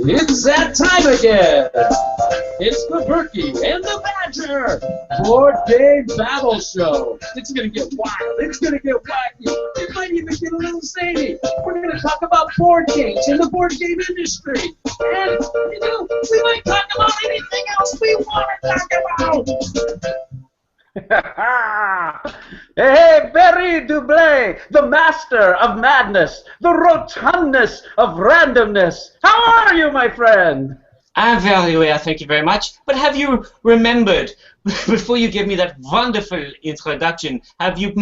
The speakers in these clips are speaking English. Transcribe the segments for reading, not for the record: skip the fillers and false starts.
It's that time again. It's the Berkey and the Badger Board Game Babble Show. It's going to get wild. It's going to get wacky. It might even get a little zany. We're going to talk about board games and the board game industry. And, you know, we might talk about anything else we want to talk about. Hey, Barry Dublé, the master of madness, the rotundness of randomness. How are you, my friend? I'm very well, thank you very much. But have you remembered, before you give me that wonderful introduction, have you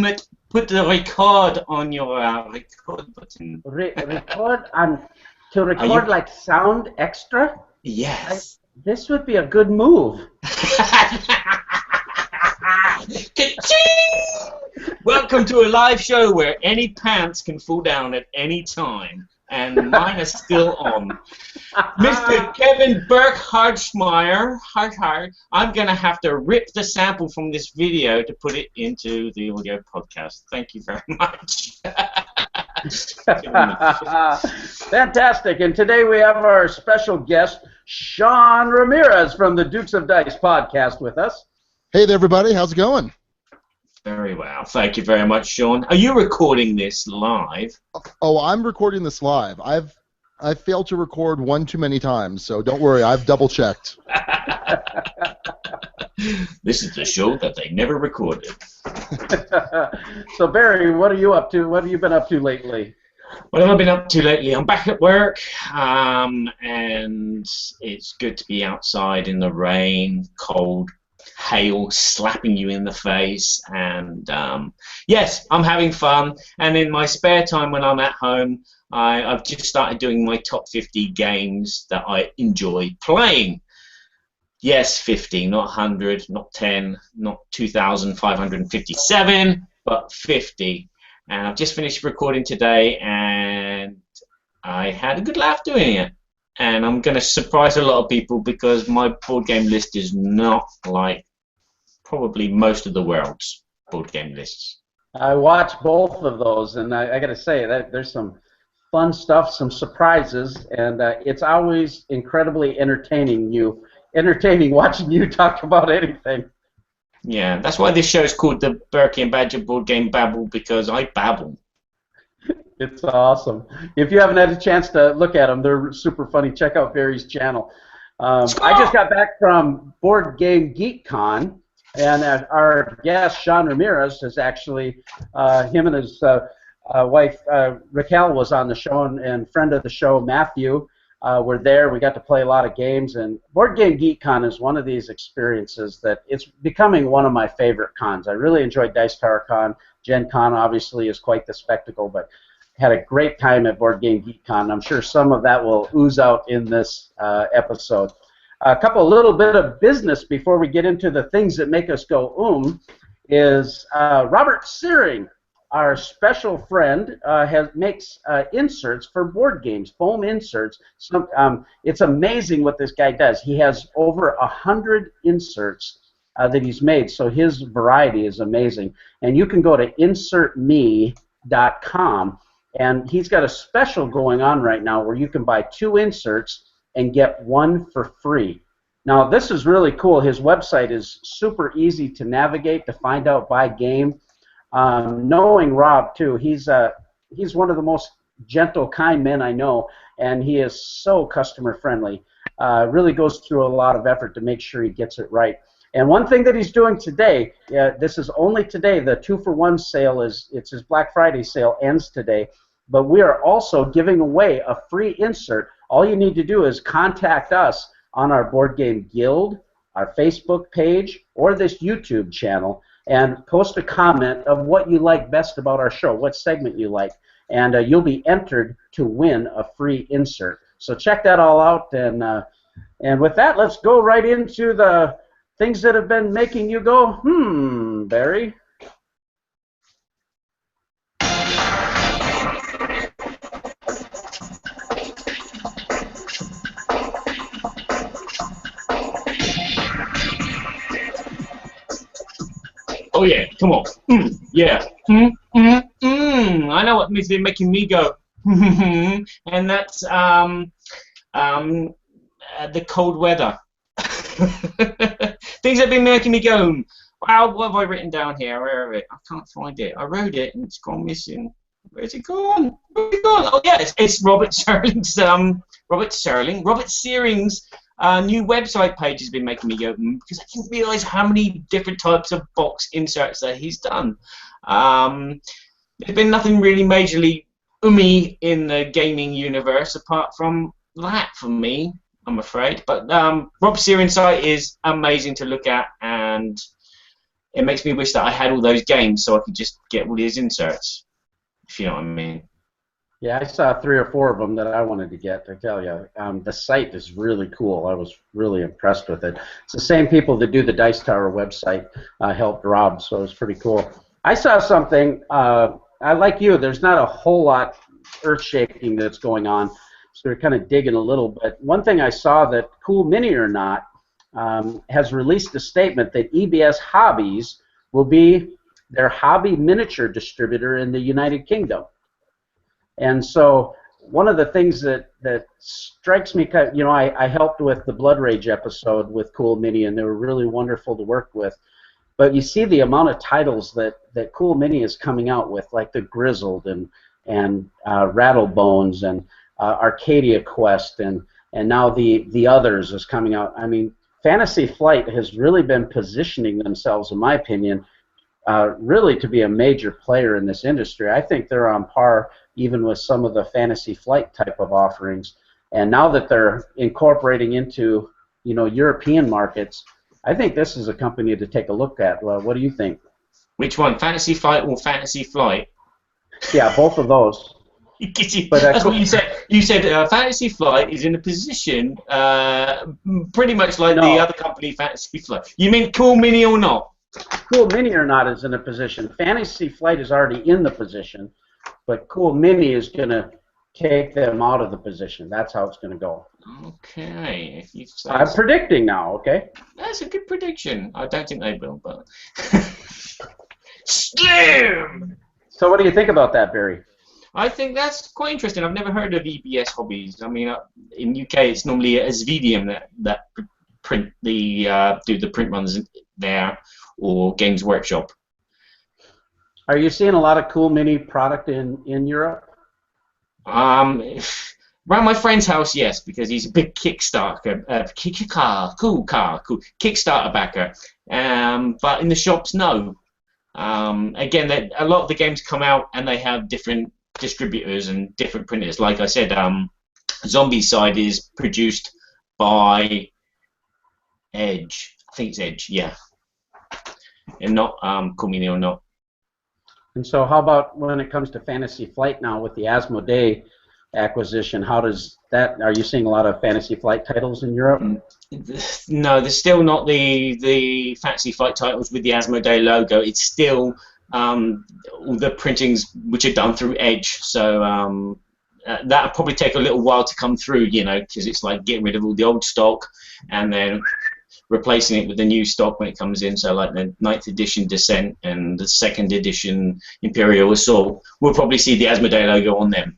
put the record on your record button? Record on, to record like sound extra? Yes. This would be a good move. Welcome to a live show where any pants can fall down at any time, and mine are still on. Mr. Kevin Burke-Hardsmeyer, I'm going to have to rip the sample from this video to put it into the audio podcast. Thank you very much. Fantastic, and today we have our special guest, Sean Ramirez from the Dukes of Dice podcast with us. Hey there, everybody. How's it going? Very well. Thank you very much, Sean. Are you recording this live? Oh, I'm recording this live. I've failed to record one too many times, so don't worry. I've double-checked. This is the show that they never recorded. So, Barry, what are you up to? What have you been up to lately? What have I been up to lately? I'm back at work, and it's good to be outside in the rain, cold, hail slapping you in the face, and yes, I'm having fun. And in my spare time when I'm at home, I've just started doing my top 50 games that I enjoy playing. Yes, 50, not 100, not 10, not 2,557, but 50. And I've just finished recording today, and I had a good laugh doing it. And I'm going to surprise a lot of people because my board game list is not like probably most of the world's board game lists. I watched both of those, and I got to say that there's some fun stuff, some surprises, and it's always incredibly entertaining watching you talk about anything. Yeah, that's why this show is called the Berkey and Badger Board Game Babble, because I babble. It's awesome. If you haven't had a chance to look at them, they're super funny. Check out Barry's channel. I just got back from Board Game Geek Con, and our guest, Sean Ramirez, is actually, him and his wife, Raquel, was on the show, and friend of the show, Matthew, were there. We got to play a lot of games, and Board Game Geek Con is one of these experiences that it's becoming one of my favorite cons. I really enjoyed Dice Tower Con. Gen Con, obviously, is quite the spectacle, but had a great time at Board Game Geek Con. I'm sure some of that will ooze out in this episode. A little bit of business before we get into the things that make us go is Robert Searing, our special friend, makes inserts for board games, foam inserts. It's amazing what this guy does. He has over 100 inserts that he's made, so his variety is amazing. And you can go to insertme.com, and he's got a special going on right now where you can buy 2 inserts and get 1 for free. Now, this is really cool. His website is super easy to navigate, to find out by game. Knowing Rob, too, he's one of the most gentle, kind men I know, and he is so customer-friendly. Really goes through a lot of effort to make sure he gets it right. And one thing that he's doing today, this is only today, the 2-for-1 sale it's his Black Friday sale ends today, but we are also giving away a free insert. All you need to do is contact us on our Board Game Guild, our Facebook page, or this YouTube channel, and post a comment of what you like best about our show, what segment you like, and you'll be entered to win a free insert. So check that all out, and with that, let's go right into the things that have been making you go, Barry. Oh yeah, come on. Yeah. I know what has been making me go. And that's the cold weather. Things have been making me go, wow, what have I written down here? Where is it? I can't find it. I wrote it and it's gone missing. Where's it gone? Where's it gone? Oh, yeah, it's Robert Searing's, Robert Searing's new website page has been making me go, because I didn't realise how many different types of box inserts that he's done. There's been nothing really majorly in the gaming universe apart from that for me, I'm afraid. But Rob Searing's site is amazing to look at, and it makes me wish that I had all those games so I could just get all his inserts, if you know what I mean. Yeah, I saw 3 or 4 of them that I wanted to get, I tell you. The site is really cool. I was really impressed with it. It's the same people that do the Dice Tower website helped Rob, so it was pretty cool. I saw something, I like you, there's not a whole lot earth-shaking that's going on, so we're kind of digging a little bit. One thing I saw that CoolMiniOrNot has released a statement that EBS Hobbies will be their hobby miniature distributor in the United Kingdom. And so one of the things that strikes me, you know, I helped with the Blood Rage episode with Cool Mini, and they were really wonderful to work with. But you see the amount of titles that Cool Mini is coming out with, like the Grizzled and Rattlebones and Arcadia Quest, and now the Others is coming out. I mean, Fantasy Flight has really been positioning themselves, in my opinion, really to be a major player in this industry. I think they're on par even with some of the Fantasy Flight type of offerings. And now that they're incorporating into, you know, European markets, I think this is a company to take a look at. Well, what do you think? Which one, Fantasy Flight or Fantasy Flight? Yeah, both of those. But that's what you said. You said Fantasy Flight is in a position pretty much like the other company, Fantasy Flight. You mean CoolMiniOrNot? CoolMiniOrNot is in a position. Fantasy Flight is already in the position, but Cool Mini is going to take them out of the position. That's how it's going to go. Okay. If you say I'm predicting now, okay? That's a good prediction. I don't think they will, but... Slim! So what do you think about that, Barry? I think that's quite interesting. I've never heard of EBS Hobbies. I mean, in UK it's normally Asvidium that print the do the print runs there, or Games Workshop. Are you seeing a lot of Cool Mini product in Europe? Around my friend's house, yes, because he's a big Kickstarter Kickstarter backer. But in the shops, no. Again, a lot of the games come out and they have different distributors and different printers. Like I said, Zombie Side is produced by Edge. I think it's Edge, yeah. And not CoolMiniOrNot. And so how about when it comes to Fantasy Flight now with the Asmodee acquisition? How does that, are you seeing a lot of Fantasy Flight titles in Europe? No, there's still not the Fantasy Flight titles with the Asmodee logo. It's still all the printings which are done through Edge. So that'll probably take a little while to come through, you know, because it's like getting rid of all the old stock and then replacing it with the new stock when it comes in. So like the 9th edition Descent and the 2nd edition Imperial Assault, we'll probably see the Asmodee logo on them.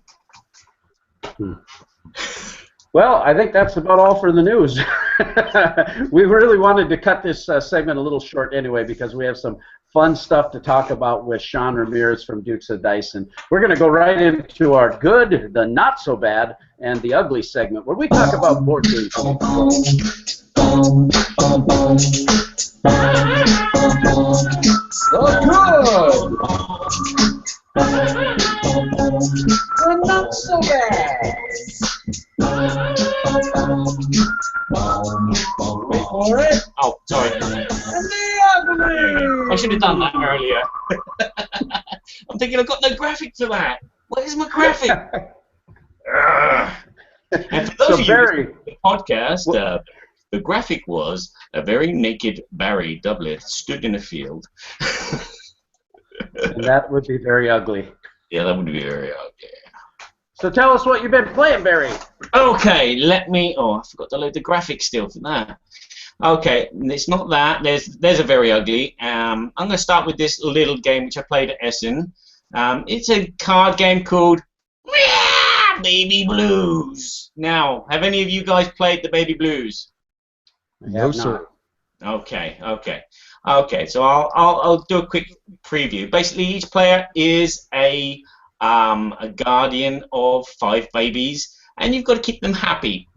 Well, I think that's about all for the news. We really wanted to cut this segment a little short anyway because we have some fun stuff to talk about with Sean Ramirez from Dukes of Dice, and we're going to go right into our good, the not so bad, and the ugly segment where we talk about board games. The not so bad. Wait for it. Oh, sorry. And the ugly. I should have done that earlier. I'm thinking I've got no graphic for that. Where's my graphic? And for those of you listening to the podcast, the graphic was a very naked Barry Doublet stood in a field. And that would be very ugly. Yeah, that would be very ugly. So tell us what you've been playing, Barry. Okay, let me... Oh, I forgot to load the graphics still for that. Okay, it's not that. There's a very ugly. I'm going to start with this little game which I played at Essen. It's a card game called Baby Blues. Now, have any of you guys played the Baby Blues? No, sir. Okay. So I'll do a quick preview. Basically, each player is a guardian of 5 babies, and you've got to keep them happy.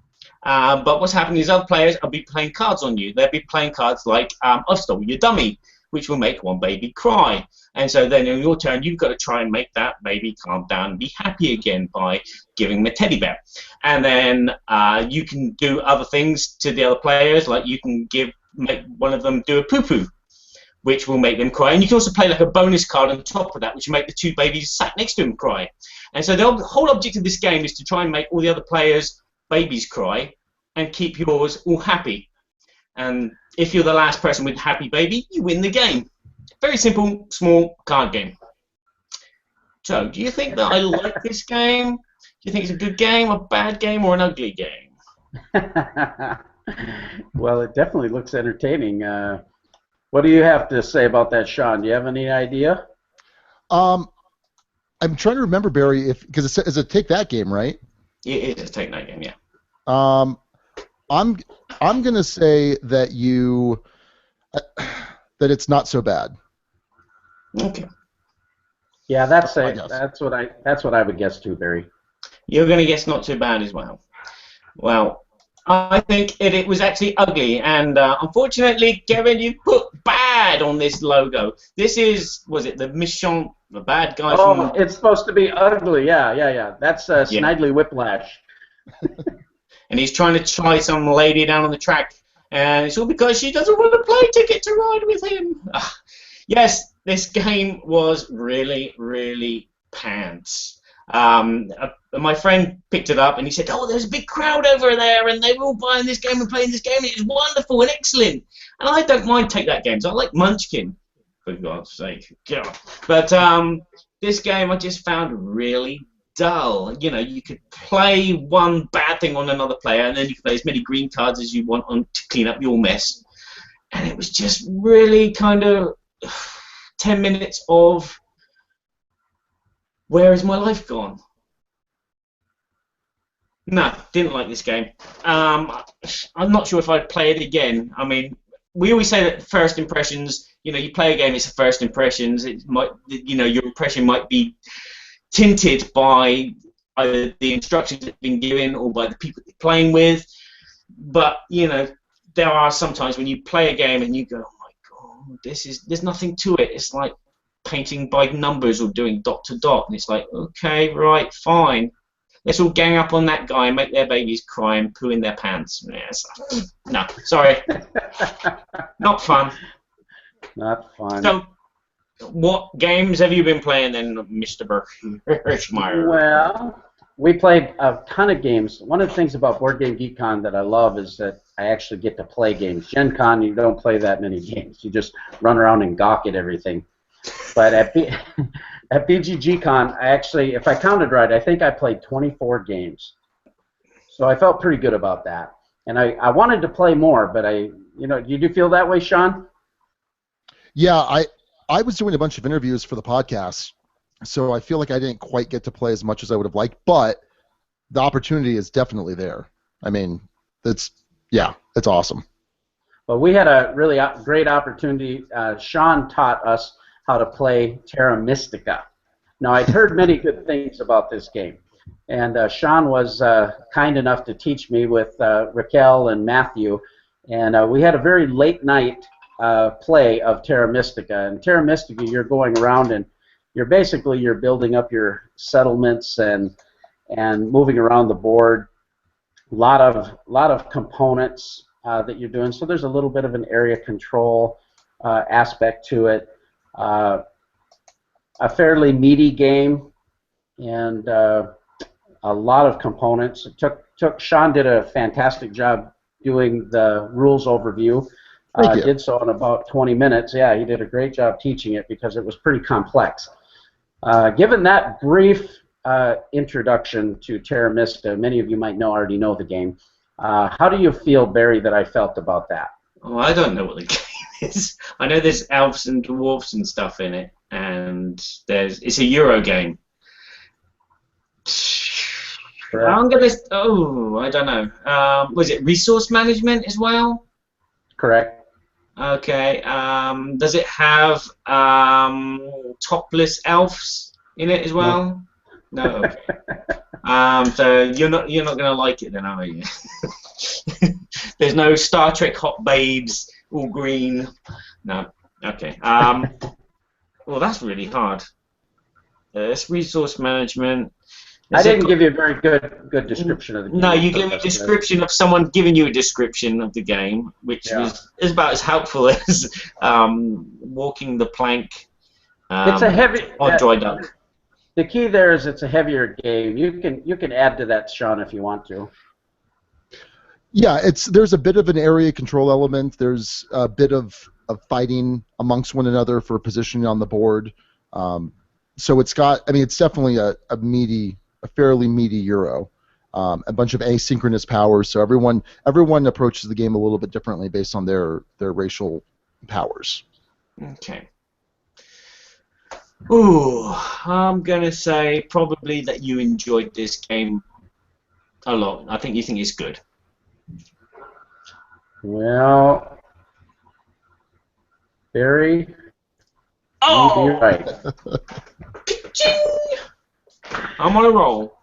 But what's happening is other players will be playing cards on you. They'll be playing cards like I've stolen your dummy, which will make one baby cry. And so then in your turn, you've got to try and make that baby calm down and be happy again by giving them a teddy bear. And then you can do other things to the other players, like you can make one of them do a poo-poo, which will make them cry. And you can also play like a bonus card on top of that, which will make the 2 babies sat next to them cry. And so the whole object of this game is to try and make all the other players' babies cry and keep yours all happy. And if you're the last person with a happy baby, you win the game. Very simple, small card game. So, do you think that I like this game? Do you think it's a good game, a bad game, or an ugly game? Well, it definitely looks entertaining. What do you have to say about that, Sean? Do you have any idea? I'm trying to remember, Barry, because it's a Take That game, right? It is a Take That game, yeah. I'm gonna say that that it's not so bad. Okay. Yeah, that's what I would guess too, Barry. You're gonna guess not too bad as well. Well, I think it was actually ugly, and unfortunately, Kevin, you put bad on this logo. This was it the Michon, the bad guy from... Oh, it's supposed to be ugly, yeah. That's Snidely Whiplash. And he's trying to tie some lady down on the track, and it's all because she doesn't want to play Ticket to Ride with him. Yes, this game was really, really pants. My friend picked it up and he said, "Oh, there's a big crowd over there, and they were all buying this game and playing this game. It's wonderful and excellent." And I don't mind Take That games. I like Munchkin, for God's sake. God. But this game I just found really dull. You know, you could play one bad thing on another player, and then you could play as many green cards as you want to clean up your mess. And it was just really kind of 10 minutes of where is my life gone? No, didn't like this game. I'm not sure if I'd play it again. I mean, we always say that first impressions, you know, you play a game, it's the first impressions. It might, you know, your impression might be tinted by either the instructions that have been given or by the people you're playing with. But, you know, there are sometimes when you play a game and you go, "Oh my God, there's nothing to it. It's like painting by numbers or doing dot to dot." And it's like, okay, right, fine. Let's all gang up on that guy and make their babies cry and poo in their pants. Yes. No, sorry. Not fun. Not fun. So, what games have you been playing then, Mr. Birchmeyer? Well, we played a ton of games. One of the things about Board Game Geek Con that I love is that I actually get to play games. Gen Con, you don't play that many games. You just run around and gawk at everything. But at BGG Con, I actually, if I counted right, I think I played 24 games. So I felt pretty good about that. And I wanted to play more, but did you feel that way, Sean? Yeah, I was doing a bunch of interviews for the podcast, so I feel like I didn't quite get to play as much as I would have liked, but the opportunity is definitely there. I mean, it's awesome. Well, we had a really great opportunity. Sean taught us how to play Terra Mystica. Now, I'd heard many good things about this game, and Sean was kind enough to teach me with Raquel and Matthew, and we had a very late night play of Terra Mystica. And Terra Mystica, you're going around and you're building up your settlements and moving around the board. A lot of components that you're doing. So there's a little bit of an area control aspect to it. A fairly meaty game and a lot of components. Sean did a fantastic job doing the rules overview. Did so in about 20 minutes. Yeah, he did a great job teaching it because it was pretty complex. Given that brief introduction to Terra Mystica, many of you might already know the game. How do you feel, Barry, that I felt about that? Oh, I don't know what the game is. I know there's elves and dwarves and stuff in it, and it's a Euro game. I'm gonna. Oh, I don't know. Was it resource management as well? Correct. Okay. Does it have topless elves in it as well? No. Okay. So you're not gonna like it then, are you? There's no Star Trek hot babes, all green. No. Okay. Well, that's really hard. It's resource management. I didn't give you a very good description of the game. No, you gave me a description of someone giving you a description of the game, which is about as helpful as walking the plank. It's a heavy. On dry duck. The key there is it's a heavier game. You can add to that, Sean, if you want to. Yeah, there's a bit of an area control element. There's a bit of fighting amongst one another for positioning on the board. So it's got. I mean, it's definitely a fairly meaty Euro. A bunch of asynchronous powers. So everyone approaches the game a little bit differently based on their racial powers. Okay. Ooh, I'm gonna say probably that you enjoyed this game a lot. I think you think it's good. Well, Barry, you're right. I'm on a roll.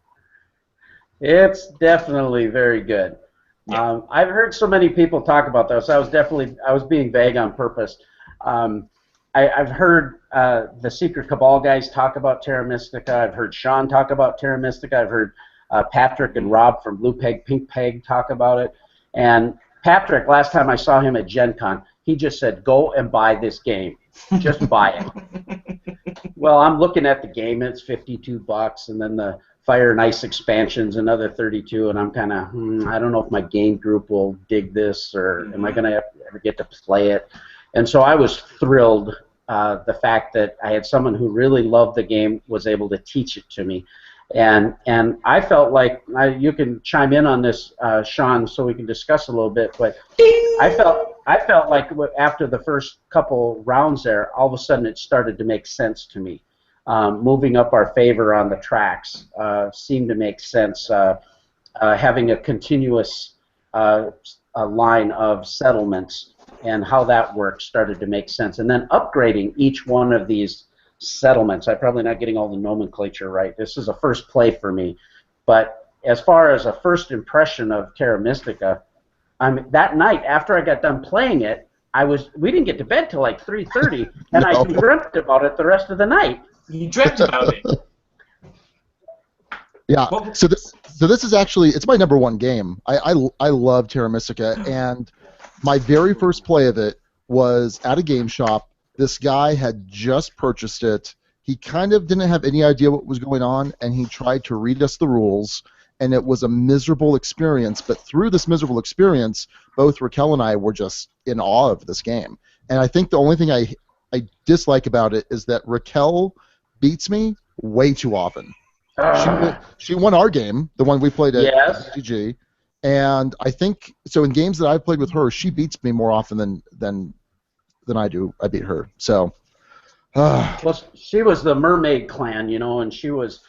It's definitely very good. Yeah. I've heard so many people talk about this. I was being vague on purpose. I've heard the Secret Cabal guys talk about Terra Mystica. I've heard Sean talk about Terra Mystica. I've heard Patrick and Rob from Blue Peg, Pink Peg talk about it. And Patrick, last time I saw him at Gen Con, he just said, "Go and buy this game. Just buy it." Well, I'm looking at the game. It's $52, and then the Fire and Ice expansion's another $32, and I'm kind of, I don't know if my game group will dig this, or am I going to ever get to play it? And so I was thrilled the fact that I had someone who really loved the game was able to teach it to me. And I felt like, you can chime in on this, Sean, so we can discuss a little bit, but I felt like after the first couple rounds there, all of a sudden it started to make sense to me. Moving up our favor on the tracks seemed to make sense. Having a continuous line of settlements and how that works started to make sense. And then upgrading each one of these settlements. I'm probably not getting all the nomenclature right. This is a first play for me. But as far as a first impression of Terra Mystica, that night after I got done playing it, we didn't get to bed till like 3:30, and I dreamt about it the rest of the night. You dreamt about it. Yeah. So this is actually, it's my #1 game. I love Terra Mystica, and my very first play of it was at a game shop. This guy had just purchased it. He kind of didn't have any idea what was going on, and he tried to read us the rules, and it was a miserable experience. But through this miserable experience, both Raquel and I were just in awe of this game. And I think the only thing I dislike about it is that Raquel beats me way too often. She won our game, the one we played at GG, and I think so. In games that I've played with her, she beats me more often than I do. I beat her. So. Well, she was the mermaid clan, and she was,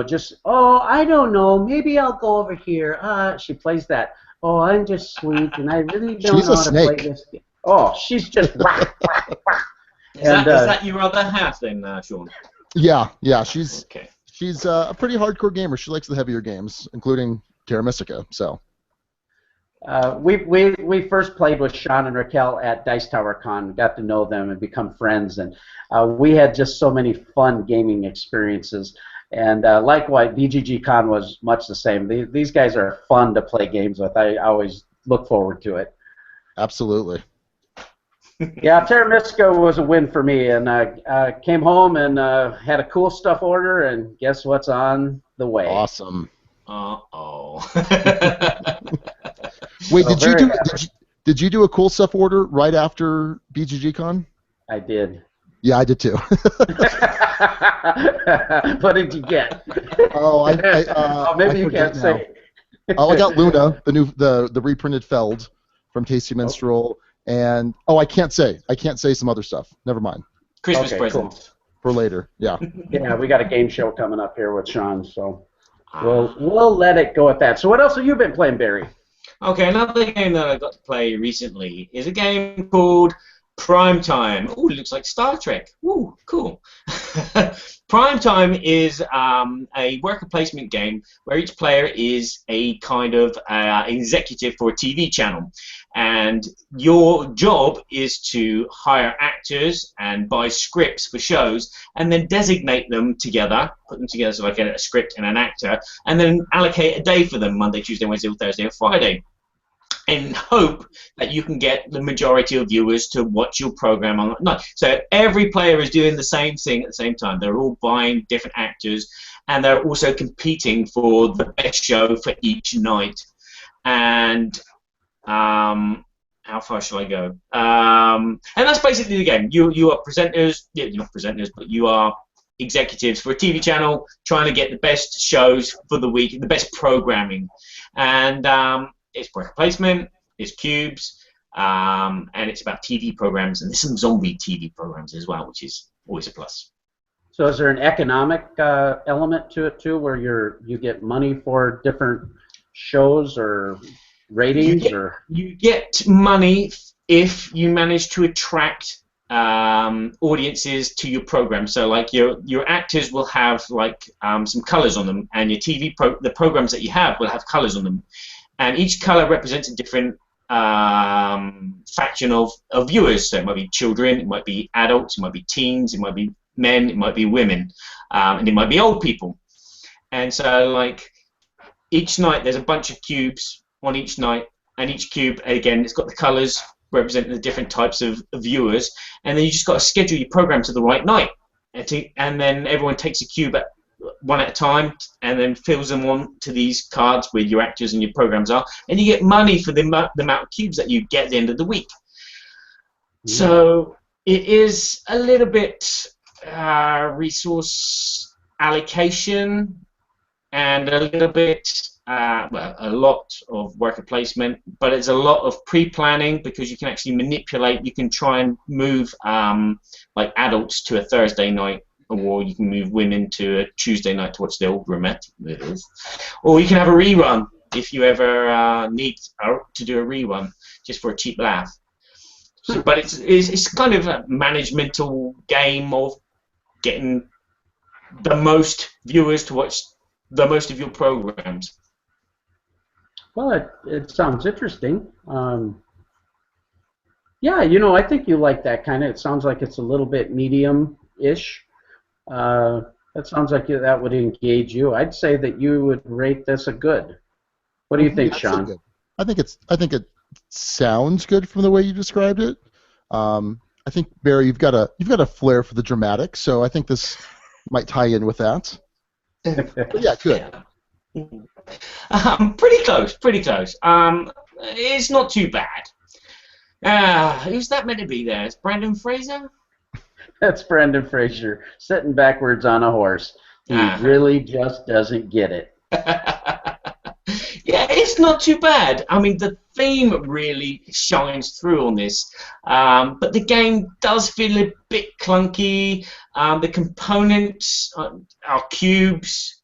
just, I don't know, maybe I'll go over here. She plays that. Oh, I'm just sweet, and I really don't know how to play this game. Oh, she's just whack, whack, whack. Is that your other half then, Sean? Yeah. She's a pretty hardcore gamer. She likes the heavier games, including Terra Mystica. So. We first played with Sean and Raquel at Dice Tower Con, got to know them and become friends, and we had just so many fun gaming experiences. And likewise, BGG Con was much the same. These guys are fun to play games with. I always look forward to it. Absolutely. Yeah, Terra Mystica was a win for me, and I came home and had a cool stuff order, and guess what's on the way? Awesome. Uh-oh. Wait, did you do a cool stuff order right after BGG Con? I did. Yeah, I did too. What did you get? Maybe you can't say. I got Luna, the reprinted Feld from Tasty Minstrel, and I can't say some other stuff. Never mind. Christmas present. Cool. For later. Yeah. Yeah, we got a game show coming up here with Sean, so. We'll let it go at that. So what else have you been playing, Barry? Okay, another game that I got to play recently is a game called Primetime. Ooh, it looks like Star Trek. Ooh, cool. Primetime is a worker placement game where each player is a kind of executive for a TV channel. And your job is to hire actors and buy scripts for shows and then designate them together, put them together so like a script and an actor, and then allocate a day for them, Monday, Tuesday, Wednesday, or Thursday, or Friday, and hope that you can get the majority of viewers to watch your program on that night. So every player is doing the same thing at the same time. They're all buying different actors, and they're also competing for the best show for each night. And how far shall I go? And that's basically the game. You are presenters, yeah, you're not presenters, but you are executives for a TV channel trying to get the best shows for the week, the best programming. And it's worker placement, it's cubes, and it's about TV programs, and there's some zombie TV programs as well, which is always a plus. So is there an economic element to it too, where you get money for different shows or ratings? You get money if you manage to attract audiences to your program. So like your actors will have like some colors on them, and your the programs that you have will have colors on them. And each color represents a different faction of viewers. So it might be children, it might be adults, it might be teens, it might be men, it might be women, and it might be old people. And so, like, each night there's a bunch of cubes on each night, and each cube, again, it's got the colors representing the different types of viewers. And then you just got to schedule your program to the right night. And then everyone takes a cube one at a time and then fills them on to these cards where your actors and your programs are, and you get money for the amount of cubes that you get at the end of the week. Yeah. So it is a little bit resource allocation and a little bit well, a lot of worker placement, but it's a lot of pre-planning because you can actually manipulate. You can try and move like adults to a Thursday night, or you can move women to a Tuesday night to watch their old romantic movies, or you can have a rerun if you ever need to do a rerun just for a cheap laugh. So, but it's kind of a managemental game of getting the most viewers to watch the most of your programs. Well, it sounds interesting. Yeah, you know, I think you like that kind of. It sounds like it's a little bit medium-ish. That sounds like that would engage you. I'd say that you would rate this a good. What do you think, Sean? I think it sounds good from the way you described it. I think, Barry, you've got a flair for the dramatic, so I think this might tie in with that. But yeah, good. Pretty close. It's not too bad. Who's that meant to be there? Is Brendan Fraser? That's Brendan Fraser sitting backwards on a horse. He really just doesn't get it. Yeah, it's not too bad. I mean, the theme really shines through on this, but the game does feel a bit clunky. The components are cubes,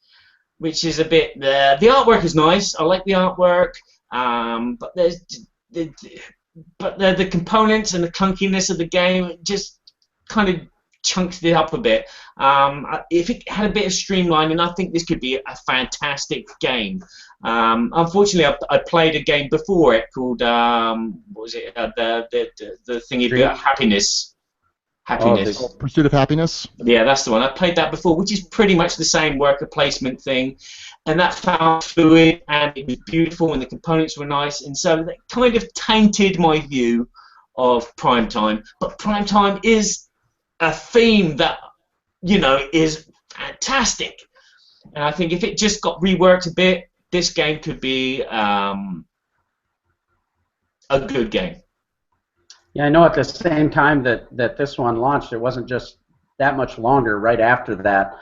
which is a bit. The artwork is nice. I like the artwork, but the components and the clunkiness of the game just kind of chunks it up a bit. If it had a bit of streamlining, I think this could be a fantastic game. Unfortunately, I played a game before it called what was it? The thingy about happiness. Oh, Pursuit of Happiness. Yeah, that's the one. I played that before, which is pretty much the same worker placement thing, and that felt fluid and it was beautiful and the components were nice, and so that kind of tainted my view of Primetime. But Primetime is a theme that, you know, is fantastic, and I think if it just got reworked a bit, this game could be a good game. Yeah, I know at the same time that this one launched, it wasn't just that much longer. Right after that,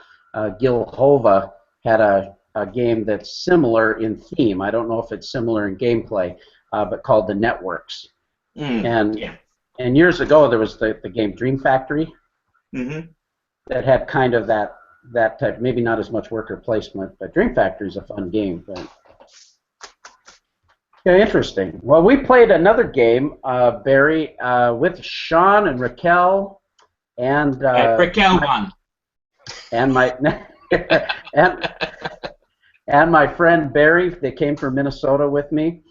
Gil Hova had a game that's similar in theme. I don't know if it's similar in gameplay, but called The Networks. And years ago, there was the game Dream Factory that had kind of that that type. Maybe not as much worker placement, but Dream Factory is a fun game. But yeah, interesting. Well, we played another game, Barry, with Sean and Raquel, and Raquel won. And my and my friend Barry. They came from Minnesota with me,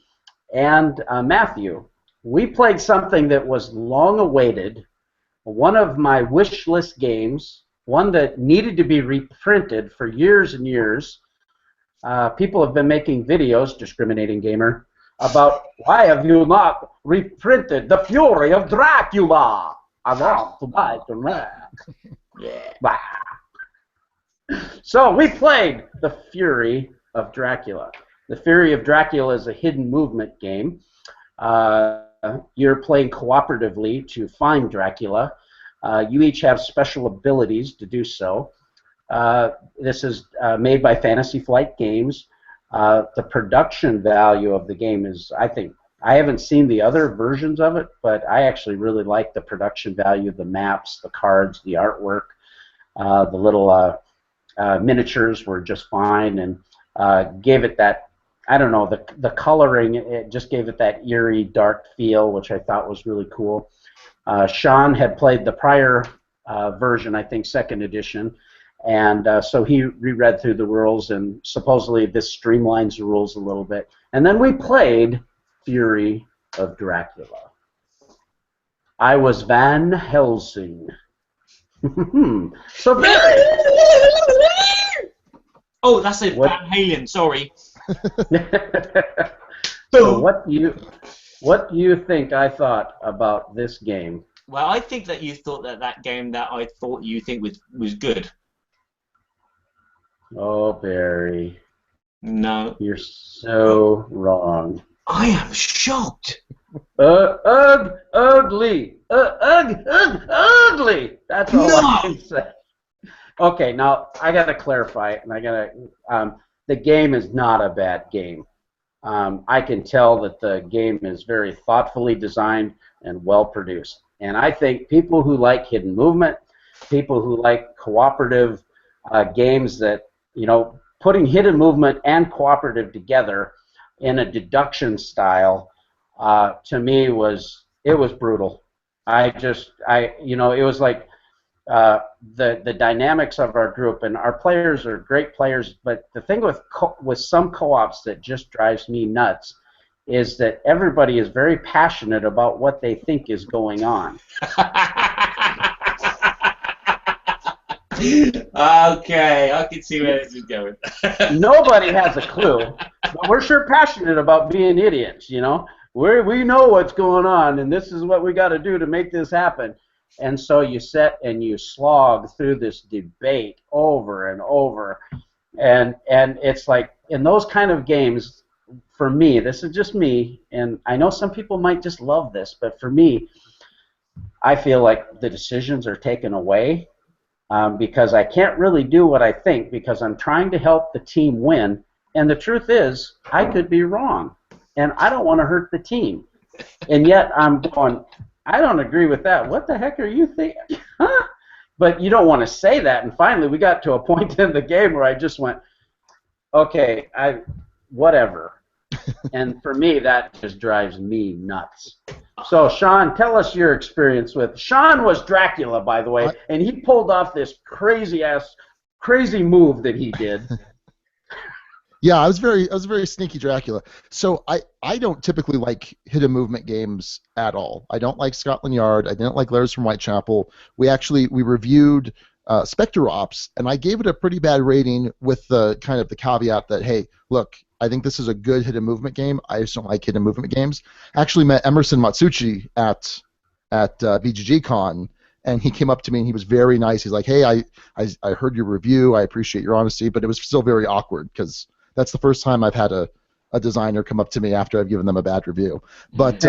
and Matthew. We played something that was long awaited, one of my wish list games, one that needed to be reprinted for years and years. People have been making videos, discriminating gamer, about why have you not reprinted The Fury of Dracula? I want to buy the rack. Yeah. So we played The Fury of Dracula. The Fury of Dracula is a hidden movement game. You're playing cooperatively to find Dracula. You each have special abilities to do so. This is made by Fantasy Flight Games. The production value of the game is, I think, I haven't seen the other versions of it, but I actually really like the production value of the maps, the cards, the artwork. The little miniatures were just fine, and gave it that, I don't know, the coloring, it just gave it that eerie, dark feel, which I thought was really cool. Sean had played the prior version, I think, second edition, and so he reread through the rules, and supposedly this streamlines the rules a little bit. And then we played Fury of Dracula. I was Van Helsing. So Barry. Oh, that's it. Van Halen. Sorry. So what do you think I thought about this game? Well, I think that you thought that game that I thought you think was good. Oh, Barry. No. You're so wrong. I am shocked. Ugly. Ugly. That's all I can say. Okay, now I gotta clarify it, and the game is not a bad game. I can tell that the game is very thoughtfully designed and well produced. And I think people who like hidden movement, people who like cooperative games that, you know, putting hidden movement and cooperative together in a deduction style, to me it was brutal. You know, it was like the dynamics of our group, and our players are great players, but the thing with some co-ops that just drives me nuts is that everybody is very passionate about what they think is going on. Okay, I can see where this is going. Nobody has a clue, but we're sure passionate about being idiots, you know? We know what's going on, and this is what we got to do to make this happen. And so you sit and you slog through this debate over and over, and it's like, in those kind of games, for me, this is just me, and I know some people might just love this, but for me, I feel like the decisions are taken away because I can't really do what I think because I'm trying to help the team win, and the truth is, I could be wrong, and I don't want to hurt the team, and yet I'm going, I don't agree with that. What the heck are you thinking? Huh? But you don't want to say that, and finally we got to a point in the game where I just went, okay, whatever. And for me, that just drives me nuts. So, Sean, tell us your experience with... Sean was Dracula, by the way, and he pulled off this crazy move that he did. Yeah, I was very sneaky Dracula. So I don't typically like hidden movement games at all. I don't like Scotland Yard. I didn't like Letters from Whitechapel. We reviewed Spectre Ops, and I gave it a pretty bad rating with the kind of the caveat that, hey, look, I think this is a good hidden movement game. I just don't like hidden movement games. Actually met Emerson Matsuchi at BGG Con, and he came up to me and he was very nice. He's like, hey, I heard your review. I appreciate your honesty, but it was still very awkward because that's the first time I've had a designer come up to me after I've given them a bad review. But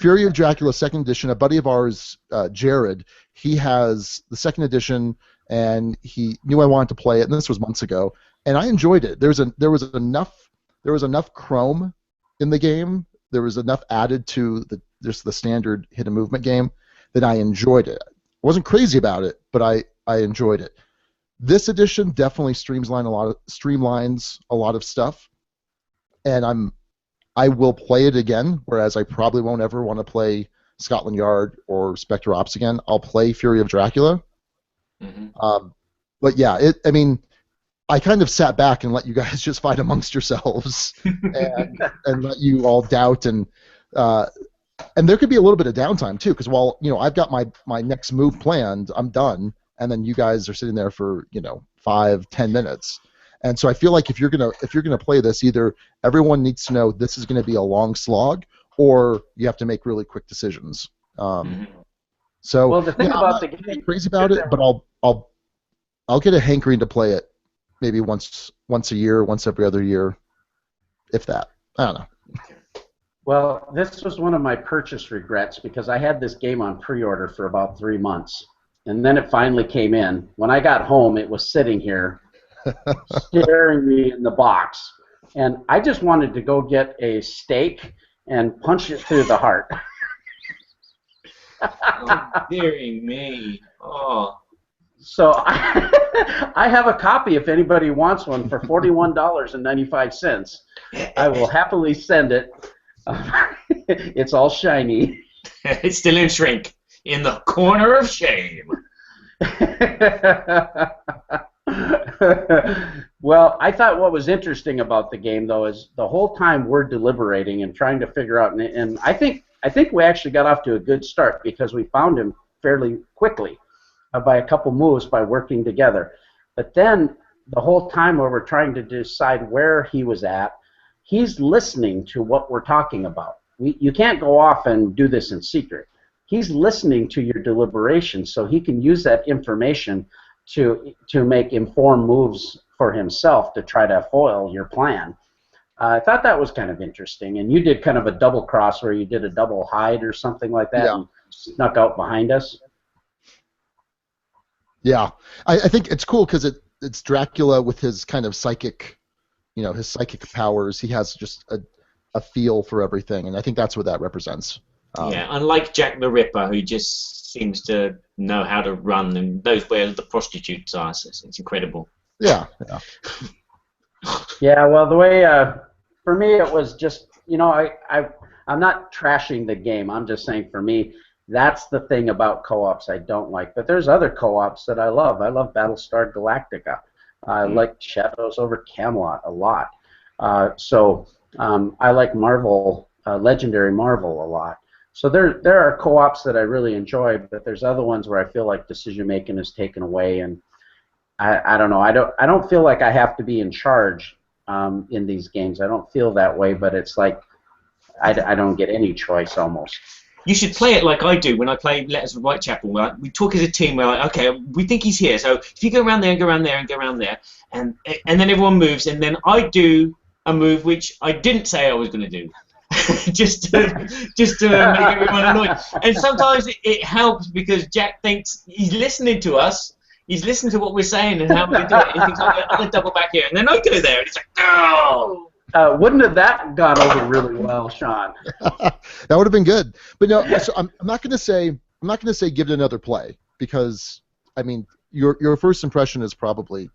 Fury of Dracula second edition, a buddy of ours, Jared, he has the second edition, and he knew I wanted to play it, and this was months ago, and I enjoyed it. There was enough chrome in the game. There was enough added to the standard hidden movement game that I enjoyed it. I wasn't crazy about it, but I enjoyed it. This edition definitely streamlines a lot of stuff, and I will play it again. Whereas I probably won't ever want to play Scotland Yard or Spectre Ops again. I'll play Fury of Dracula. Mm-hmm. But yeah, I mean, I kind of sat back and let you guys just fight amongst yourselves and let you all doubt and there could be a little bit of downtime too, because while I've got my next move planned, I'm done, and then you guys are sitting there for 5-10 minutes, and so I feel like if you're gonna play this, either everyone needs to know this is gonna be a long slog, or you have to make really quick decisions. So well, the thing about the I'm game, not crazy about it, but I'll get a hankering to play it maybe once a year, once every other year, if that. I don't know. well, this was one of my purchase regrets because I had this game on pre-order for about 3 months, and then it finally came in. When I got home, it was sitting here, staring me in the box, and I just wanted to go get a steak and punch it through the heart. Oh, dearie me. Oh. So I have a copy if anybody wants one for $41.95. I will happily send it. It's all shiny. It's still in shrink. In the corner of shame. Well, I thought what was interesting about the game, though, is the whole time we're deliberating and trying to figure out, and I think we actually got off to a good start because we found him fairly quickly by a couple moves by working together. But then the whole time where we're trying to decide where he was at, he's listening to what we're talking about. You can't go off and do this in secret. He's listening to your deliberations, so he can use that information to make informed moves for himself to try to foil your plan. I thought that was kind of interesting, and you did kind of a double cross where you did a double hide or something like that and snuck out behind us. Yeah, I think it's cool because it's Dracula with his kind of psychic, his psychic powers. He has just a feel for everything, and I think that's what that represents. Yeah, unlike Jack the Ripper, who just seems to know how to run and knows where the prostitutes are. So it's incredible. Yeah. Yeah, well, the way for me it was just, I'm not trashing the game. I'm just saying for me, that's the thing about co-ops I don't like. But there's other co-ops that I love. I love Battlestar Galactica. I like Shadows over Camelot a lot. I like Marvel, Legendary Marvel a lot. So there are co-ops that I really enjoy, but there's other ones where I feel like decision making is taken away, and I don't know. I don't feel like I have to be in charge in these games. I don't feel that way, but it's like I don't get any choice almost. You should play it like I do when I play Letters of Whitechapel. Where we talk as a team. We're like, okay, we think he's here. So if you go around there and go around there and go around there, and then everyone moves, and then I do a move which I didn't say I was going to do. just to make everyone annoyed. And sometimes it helps because Jack thinks he's listening to us. He's listening to what we're saying and how we do it. He thinks, I'm going to double back here. And then I go there and it's like, no! Wouldn't have that gone over really well, Sean? That would have been good. But no, so I'm not going to say give it another play because I mean your first impression is probably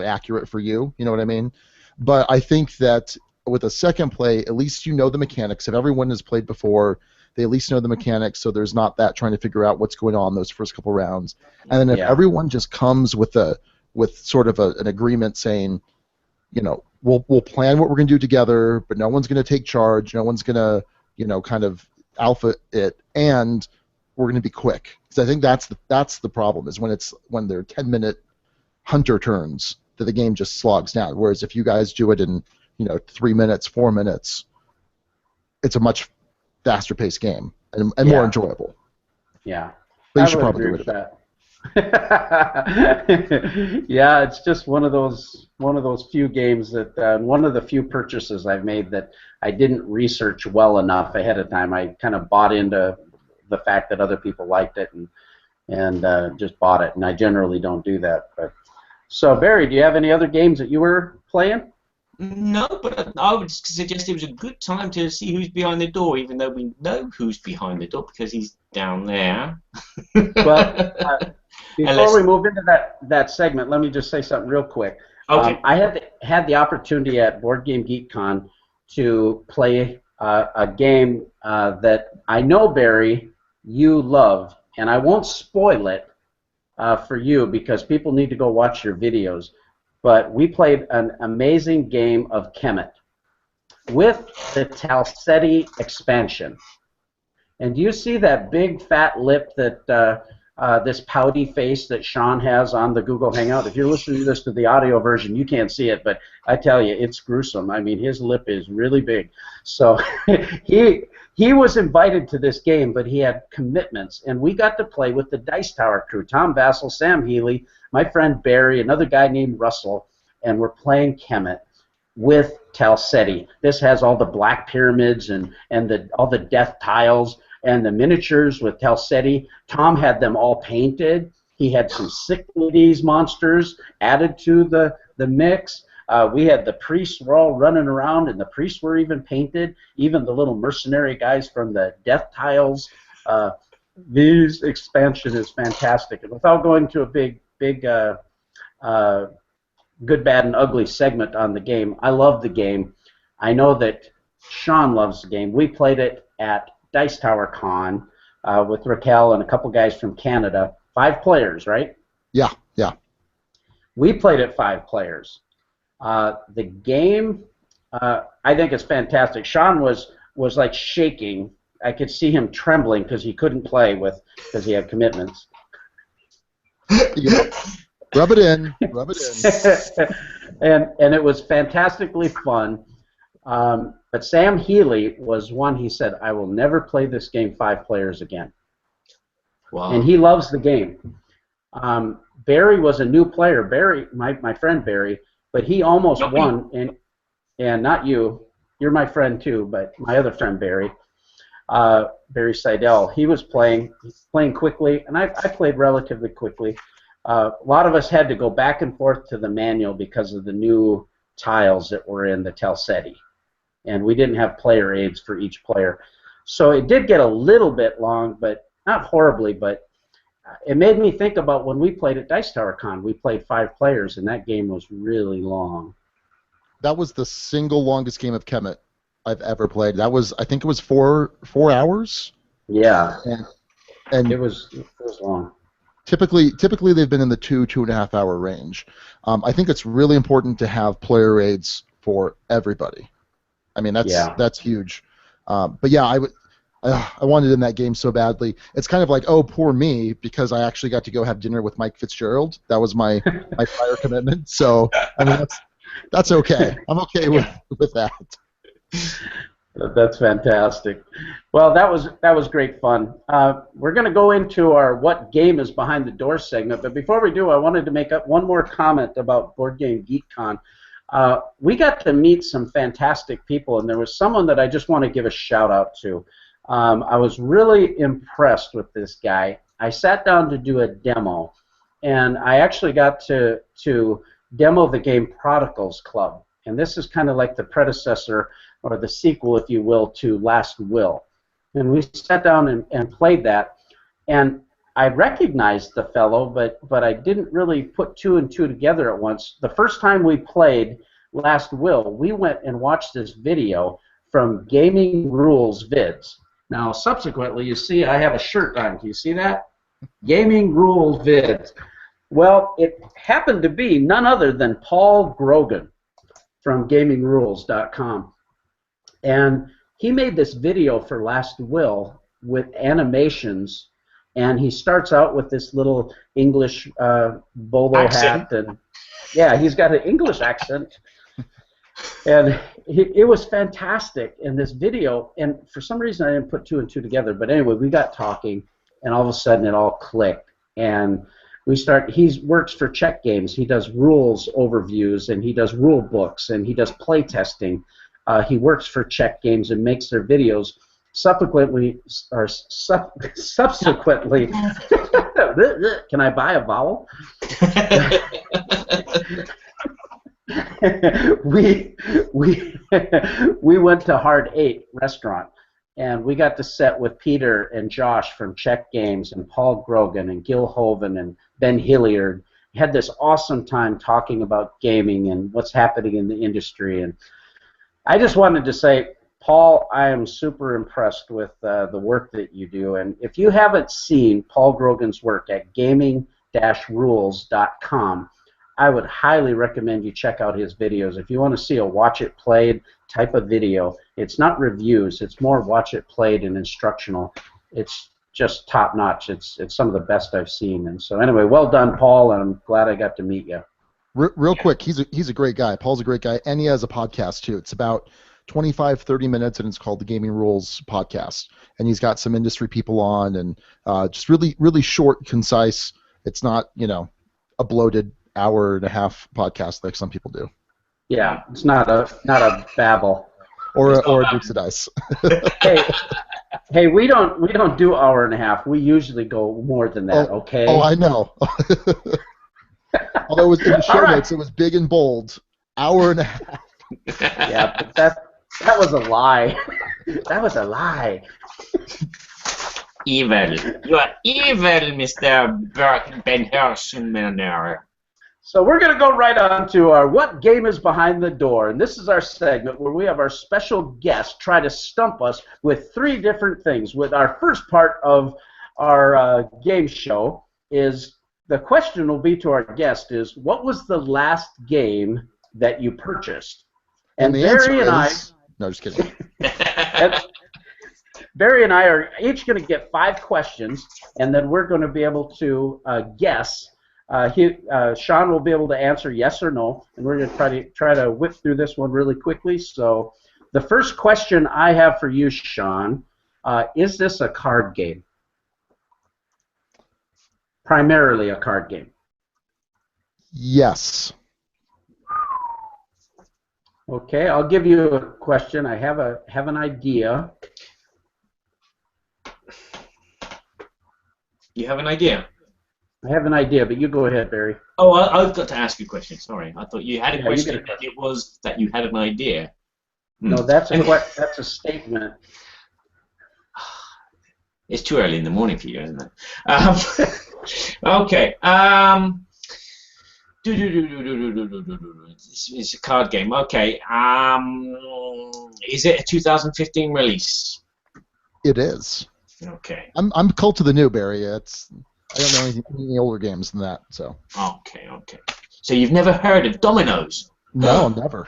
accurate for you. You know what I mean? But I think that with a second play, at least you know the mechanics. If everyone has played before, they at least know the mechanics, so there's not that trying to figure out what's going on those first couple rounds. And then if everyone just comes with sort of an agreement saying, we'll plan what we're going to do together, but no one's going to take charge, no one's going to, kind of alpha it, and we're going to be quick. Because I think that's the problem is when they're 10-minute hunter turns that the game just slogs down. Whereas if you guys do it in 3 minutes, 4 minutes, it's a much faster paced game and more enjoyable. Yeah. But you should probably do it. That. Yeah, it's just one of those few games that one of the few purchases I've made that I didn't research well enough ahead of time. I kind of bought into the fact that other people liked it and just bought it, and I generally don't do that. But so Barry, do you have any other games that you were playing? No, but I would suggest it was a good time to see who's behind the door, even though we know who's behind the door because he's down there. Well, before Unless- we move into that segment, let me just say something real quick. Okay. I had the opportunity at Board Game Geek Con to play a game that I know, Barry, you love, and I won't spoil it for you because people need to go watch your videos. But we played an amazing game of Kemet with the Ta-Seti expansion. And do you see that big fat lip that this pouty face that Sean has on the Google Hangout? If you're listening to this to the audio version, you can't see it, but I tell you, it's gruesome. I mean, his lip is really big. So he was invited to this game, but he had commitments, and we got to play with the Dice Tower crew, Tom Vassell, Sam Healy, my friend Barry, another guy named Russell, and we're playing Kemet with Ta-Seti. This has all the black pyramids and all the death tiles and the miniatures with Ta-Seti. Tom had them all painted. He had some Cyclades monsters added to the mix. We had the priests were all running around, and the priests were even painted. Even the little mercenary guys from the death tiles. This expansion is fantastic. And without going to a big good, bad, and ugly segment on the game, I love the game. I know that Sean loves the game. We played it at Dice Tower Con with Raquel and a couple guys from Canada. 5 players, right? Yeah. We played it 5 players. The game, I think it's fantastic. Sean was like shaking. I could see him trembling because he couldn't play because he had commitments. Yep. Rub it in. And it was fantastically fun. But Sam Healy was one. He said, "I will never play this game 5 players again." Wow. And he loves the game. Barry was a new player. Barry, my friend Barry, but he almost won. And not you. You're my friend too, but my other friend Barry, Barry Seidel. He was playing quickly, and I played relatively quickly. A lot of us had to go back and forth to the manual because of the new tiles that were in the Ta-Seti, and we didn't have player aids for each player. So it did get a little bit long, but not horribly, but it made me think about when we played at Dice Tower Con. We played 5 players, and that game was really long. That was the single longest game of Kemet I've ever played. That was, I think it was 4 hours. Yeah, and it was long. Typically they've been in the 2.5 hour range. I think it's really important to have player aids for everybody. I mean, that's huge. But yeah, I wanted in that game so badly. It's kind of like, oh, poor me, because I actually got to go have dinner with Mike Fitzgerald. That was my prior commitment. So I mean, that's okay. I'm okay with that. That's fantastic. Well, that was great fun. We're going to go into our What Game is Behind the Door segment, but before we do, I wanted to make up one more comment about Board Game Geek Con. We got to meet some fantastic people, and there was someone that I just want to give a shout out to. I was really impressed with this guy. I sat down to do a demo, and I actually got to demo the game Prodigals Club, and this is kind of like the predecessor or the sequel, if you will, to Last Will. And we sat down and played that, and I recognized the fellow, but I didn't really put 2 and 2 together at once. The first time we played Last Will, we went and watched this video from Gaming Rules Vids. Now, subsequently, you see I have a shirt on. Can you see that? Gaming Rules Vids. Well, it happened to be none other than Paul Grogan from GamingRules.com. And he made this video for Last Will with animations, and he starts out with this little English bolo hat, and yeah, he's got an English accent, and it was fantastic in this video. And for some reason, I didn't put 2 and 2 together. But anyway, we got talking, and all of a sudden, it all clicked, and he works for Czech Games. He does rules overviews, and he does rule books, and he does play testing. He works for Czech Games and makes their videos. Subsequently, can I buy a vowel? we we went to Hard 8 restaurant, and we got to sit with Peter and Josh from Czech Games and Paul Grogan and Gil Hoven and Ben Hilliard. We had this awesome time talking about gaming and what's happening in the industry. And I just wanted to say, Paul, I am super impressed with the work that you do. And if you haven't seen Paul Grogan's work at gaming-rules.com, I would highly recommend you check out his videos. If you want to see a watch it played type of video, it's not reviews, it's more watch it played and instructional. It's just top notch. It's some of the best I've seen. And so anyway, well done, Paul, and I'm glad I got to meet you. Real quick, he's a great guy. Paul's a great guy, and he has a podcast too. It's about 25, 30 minutes, and it's called the Gaming Rules Podcast. And he's got some industry people on, and just really, really short, concise. It's not, a bloated hour-and-a-half podcast like some people do. Yeah, it's not a babble. Or a Dukes of Dice. Hey, we don't do hour and a half. We usually go more than that. Okay. Oh, I know. Although it was in the show notes, it was big and bold. Hour and a half. Yeah, but that was a lie. That was a lie. Evil. You are evil, Mr. Ben Hirschman. So we're going to go right on to our What Game is Behind the Door, and this is our segment where we have our special guest try to stump us with 3 different things. With our first part of our game show is, the question will be to our guest is, what was the last game that you purchased? And the Barry answer and is... No, just kidding. Barry and I are each going to get 5 questions, and then we're going to be able to guess. Sean will be able to answer yes or no, and we're going to try to whip through this one really quickly. So the first question I have for you, Sean, is this a card game? Primarily a card game. Yes. Okay, I'll give you a question. I have an idea. You have an idea? I have an idea, but you go ahead, Barry. Oh, I've got to ask you a question. Sorry, I thought you had a question. You It was that you had an idea. No, that's a statement. It's too early in the morning for you, isn't it? Okay. It's a card game. Okay. Is it a 2015 release? It is. Okay. I'm cult to the new, Barry. I don't know any older games than that, so. Okay. So you've never heard of Dominoes? No, never.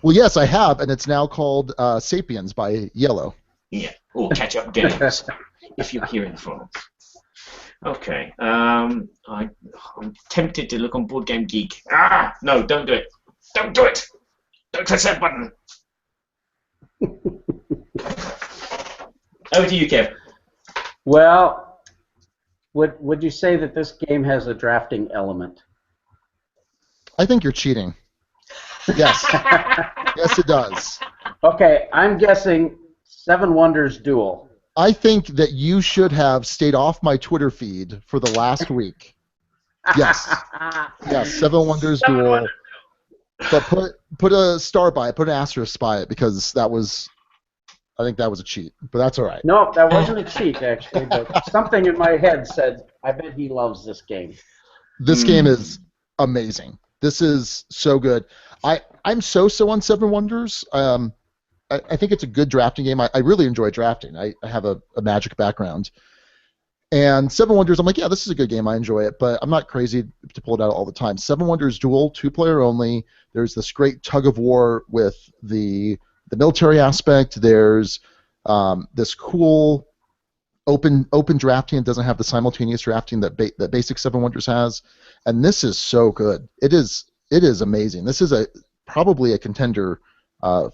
Well, yes, I have, and it's now called Sapiens by Yellow. Yeah. Or Catch-Up Games, if you're here in France. Okay. I'm tempted to look on Board Game Geek. No, don't do it. Don't do it. Don't press that button. Over to you, Kev. Well, would you say that this game has a drafting element? I think you're cheating. Yes. Yes, it does. Okay, I'm guessing Seven Wonders Duel. I think that you should have stayed off my Twitter feed for the last week. Yes. Yes, Seven Wonders Duel. But put a star by it, put an asterisk by it, because I think that was a cheat, but that's all right. No, that wasn't a cheat, actually, but something in my head said, I bet he loves this game. This game is amazing. This is so good. I'm so on Seven Wonders. I think it's a good drafting game. I really enjoy drafting. I have a Magic background. And Seven Wonders, I'm like, yeah, this is a good game. I enjoy it, but I'm not crazy to pull it out all the time. Seven Wonders Duel, 2-player only. There's this great tug of war with the military aspect. There's this cool open drafting. It doesn't have the simultaneous drafting that basic Seven Wonders has, and this is so good. It is amazing. This is probably a contender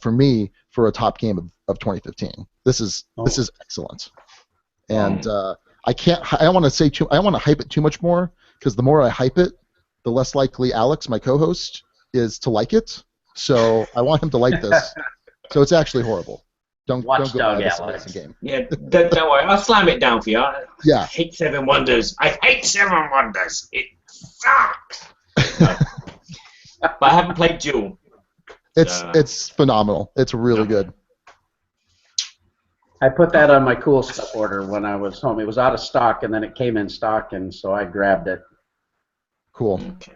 for me for a top game of 2015. This is excellent, and I don't want to hype it too much more, because the more I hype it, the less likely Alex, my co-host, is to like it. So I want him to like this. So it's actually horrible. Don't go buy this amazing game. Yeah, don't worry. I'll slam it down for you. Yeah. I hate Seven Wonders. I hate Seven Wonders. It sucks. But I haven't played Duel. It's phenomenal. It's really good. I put that on my cool stuff order when I was home. It was out of stock, and then it came in stock, and so I grabbed it. Cool. Okay.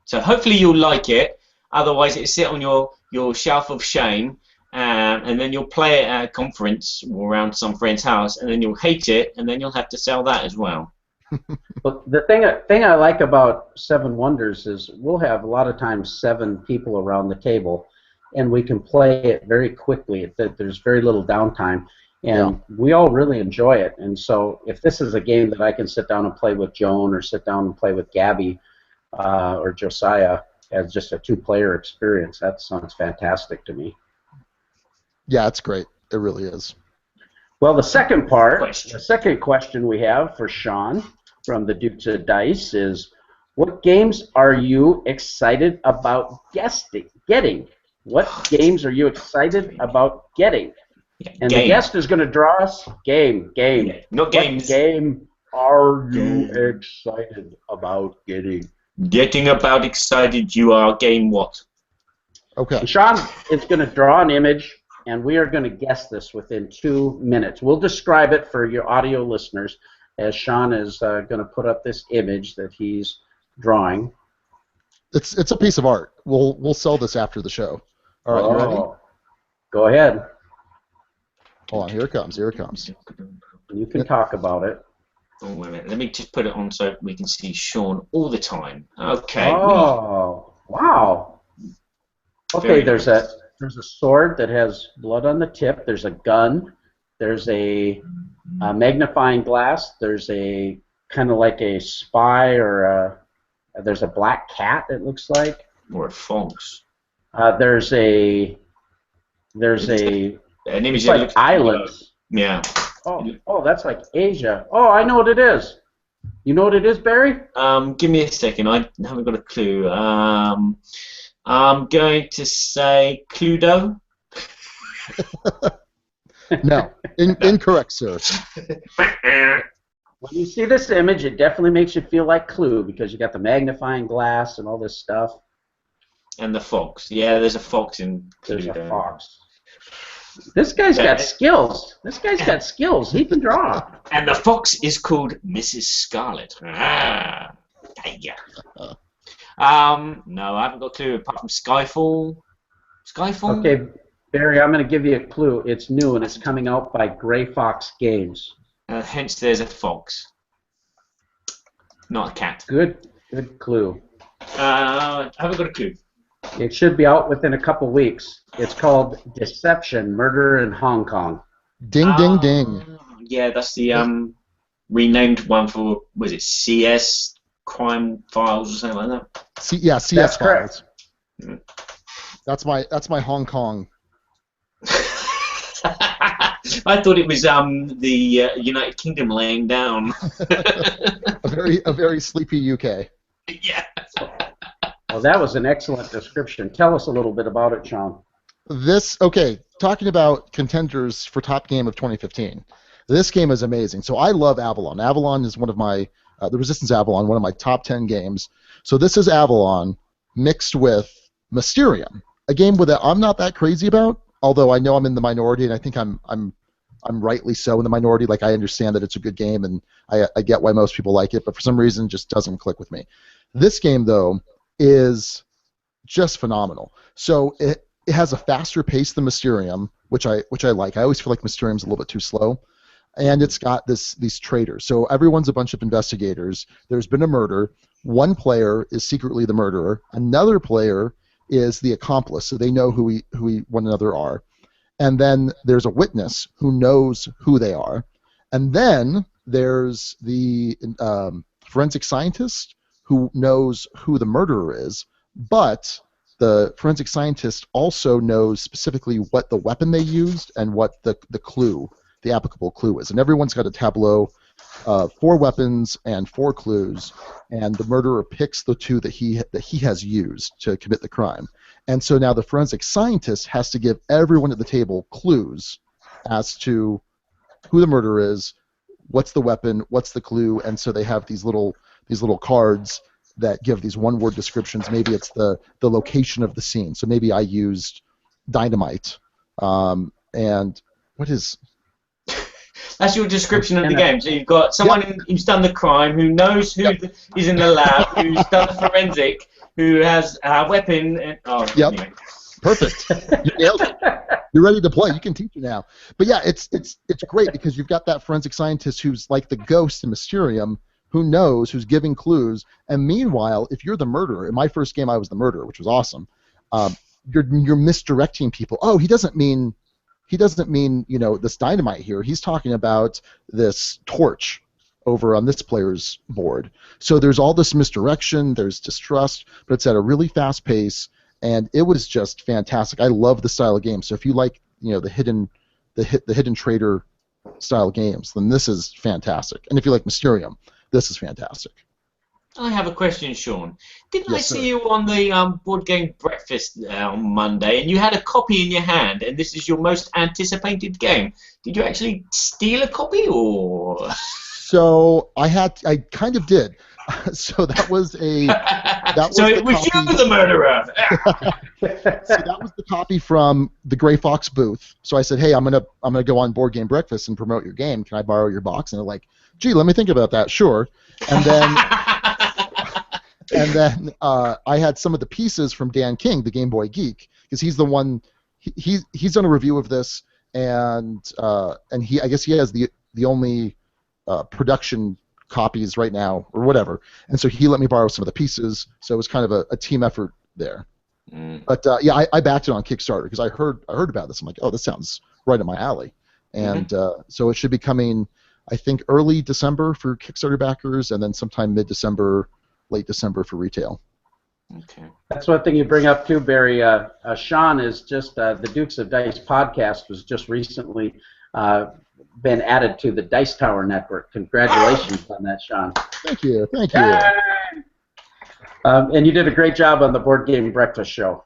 So hopefully you'll like it. Otherwise, it'll sit on your shelf of shame, and then you'll play it at a conference or around some friend's house, and then you'll hate it, and then you'll have to sell that as well. Well, the thing I like about Seven Wonders is we'll have a lot of times 7 people around the table, and we can play it very quickly. There's very little downtime, and we all really enjoy it. And so if this is a game that I can sit down and play with Joan or sit down and play with Gabby or Josiah as just a 2-player experience, that sounds fantastic to me. Yeah, it's great. It really is. Well, the second question we have for Sean from the Dukes of Dice is, what games are you excited about getting? What games are you excited about getting? And the guest is going to draw us game. Not games. What game are you excited about getting? Getting about excited, you are game what? Okay. Sean is going to draw an image, and we are going to guess this within 2 minutes. We'll describe it for your audio listeners as Sean is going to put up this image that he's drawing. It's a piece of art. We'll sell this after the show. All right, you ready? Go ahead. Hold on, here it comes. Here it comes. You can talk about it. Oh, wait a minute. Let me just put it on so we can see Sean all the time. Okay. Oh, wow. Okay, there's a sword that has blood on the tip. There's a gun. There's a magnifying glass. There's a kind of like a spy or there's a black cat, it looks like. Or a fox. There's an image like islands. Yeah. Oh, that's like Asia. Oh, I know what it is. You know what it is, Barry? Give me a second. I haven't got a clue. I'm going to say Cluedo. No, incorrect, sir. When you see this image, it definitely makes you feel like Clue because you got the magnifying glass and all this stuff. And the fox. Yeah, there's a fox in Cluedo. There's a fox. This guy's got skills. This guy's got skills. He can draw. And the fox is called Mrs. Scarlet. Ah, yeah. No, I haven't got a clue apart from Skyfall. Skyfall? Okay, Barry, I'm going to give you a clue. It's new and it's coming out by Gray Fox Games. Hence, there's a fox. Not a cat. Good clue. I haven't got a clue. It should be out within a couple weeks. It's called Deception, Murder in Hong Kong. Ding, ding, ding. Yeah, that's the renamed one for, was it CS Crime Files or something like that? CS That's Files. Correct. That's my Hong Kong. I thought it was the United Kingdom laying down. a very sleepy UK. Yeah. Well, that was an excellent description. Tell us a little bit about it, Sean. Talking about contenders for top game of 2015. This game is amazing. So I love Avalon. Avalon is one of my, the Resistance Avalon, one of my top 10 games. So this is Avalon mixed with Mysterium, a game that I'm not that crazy about, although I know I'm in the minority, and I think I'm rightly so in the minority. Like, I understand that it's a good game, and I get why most people like it, but for some reason it just doesn't click with me. This game, though, is just phenomenal. So it has a faster pace than Mysterium, which I like. I always feel like Mysterium's a little bit too slow. And it's got these traitors. So everyone's a bunch of investigators. There's been a murder. One player is secretly the murderer. Another player is the accomplice, so they know who one another are. And then there's a witness who knows who they are. And then there's the forensic scientist who knows who the murderer is, but the forensic scientist also knows specifically what the weapon they used and what the clue, the applicable clue is. And everyone's got a tableau, 4 weapons and 4 clues, and the murderer picks the 2 that he has used to commit the crime. And so now the forensic scientist has to give everyone at the table clues as to who the murderer is, what's the weapon, what's the clue, and so they have these little cards, that give these one-word descriptions. Maybe it's the location of the scene. So maybe I used dynamite. And what is... That's your description of the game. So you've got someone who's done the crime, who knows who is in the lab, who's done the forensic, who has a weapon. And, anyway. Perfect. You nailed it. You're ready to play. You can teach it now. But yeah, it's great because you've got that forensic scientist who's like the ghost in Mysterium, who knows, who's giving clues. And meanwhile, if you're the murderer, in my first game I was the murderer, which was awesome. You're misdirecting people. Oh, he doesn't mean this dynamite here. He's talking about this torch over on this player's board. So there's all this misdirection, there's distrust, but it's at a really fast pace, and it was just fantastic. I love the style of game. So if you like, the hidden traitor style games, then this is fantastic. And if you like Mysterium, this is fantastic. I have a question, Sean. Didn't I Yes, see sir. you on the board game breakfast on Monday, and you had a copy in your hand, and this is your most anticipated game? Did you actually steal a copy, or? So I kind of did. So that was so it was copy. you, the murderer. So that was the copy from the Gray Fox booth. So I said, hey, I'm gonna go on Board Game Breakfast and promote your game. Can I borrow your box? And they're like, gee, let me think about that. Sure. And then I had some of the pieces from Dan King, the Game Boy Geek, because he's the one. He's done a review of this, and I guess he has the only production copies right now or whatever. And so he let me borrow some of the pieces. So it was kind of a team effort there. But yeah, I backed it on Kickstarter because I heard about this. I'm like, oh, this sounds right up my alley. And so it should be coming, I think, early December for Kickstarter backers, and then sometime mid-December, late December for retail. Okay. That's one thing you bring up too, Barry. Sean is just the Dukes of Dice podcast was just recently been added to the Dice Tower network. Congratulations on that, Sean. Thank you. And you did a great job on the Board Game Breakfast show.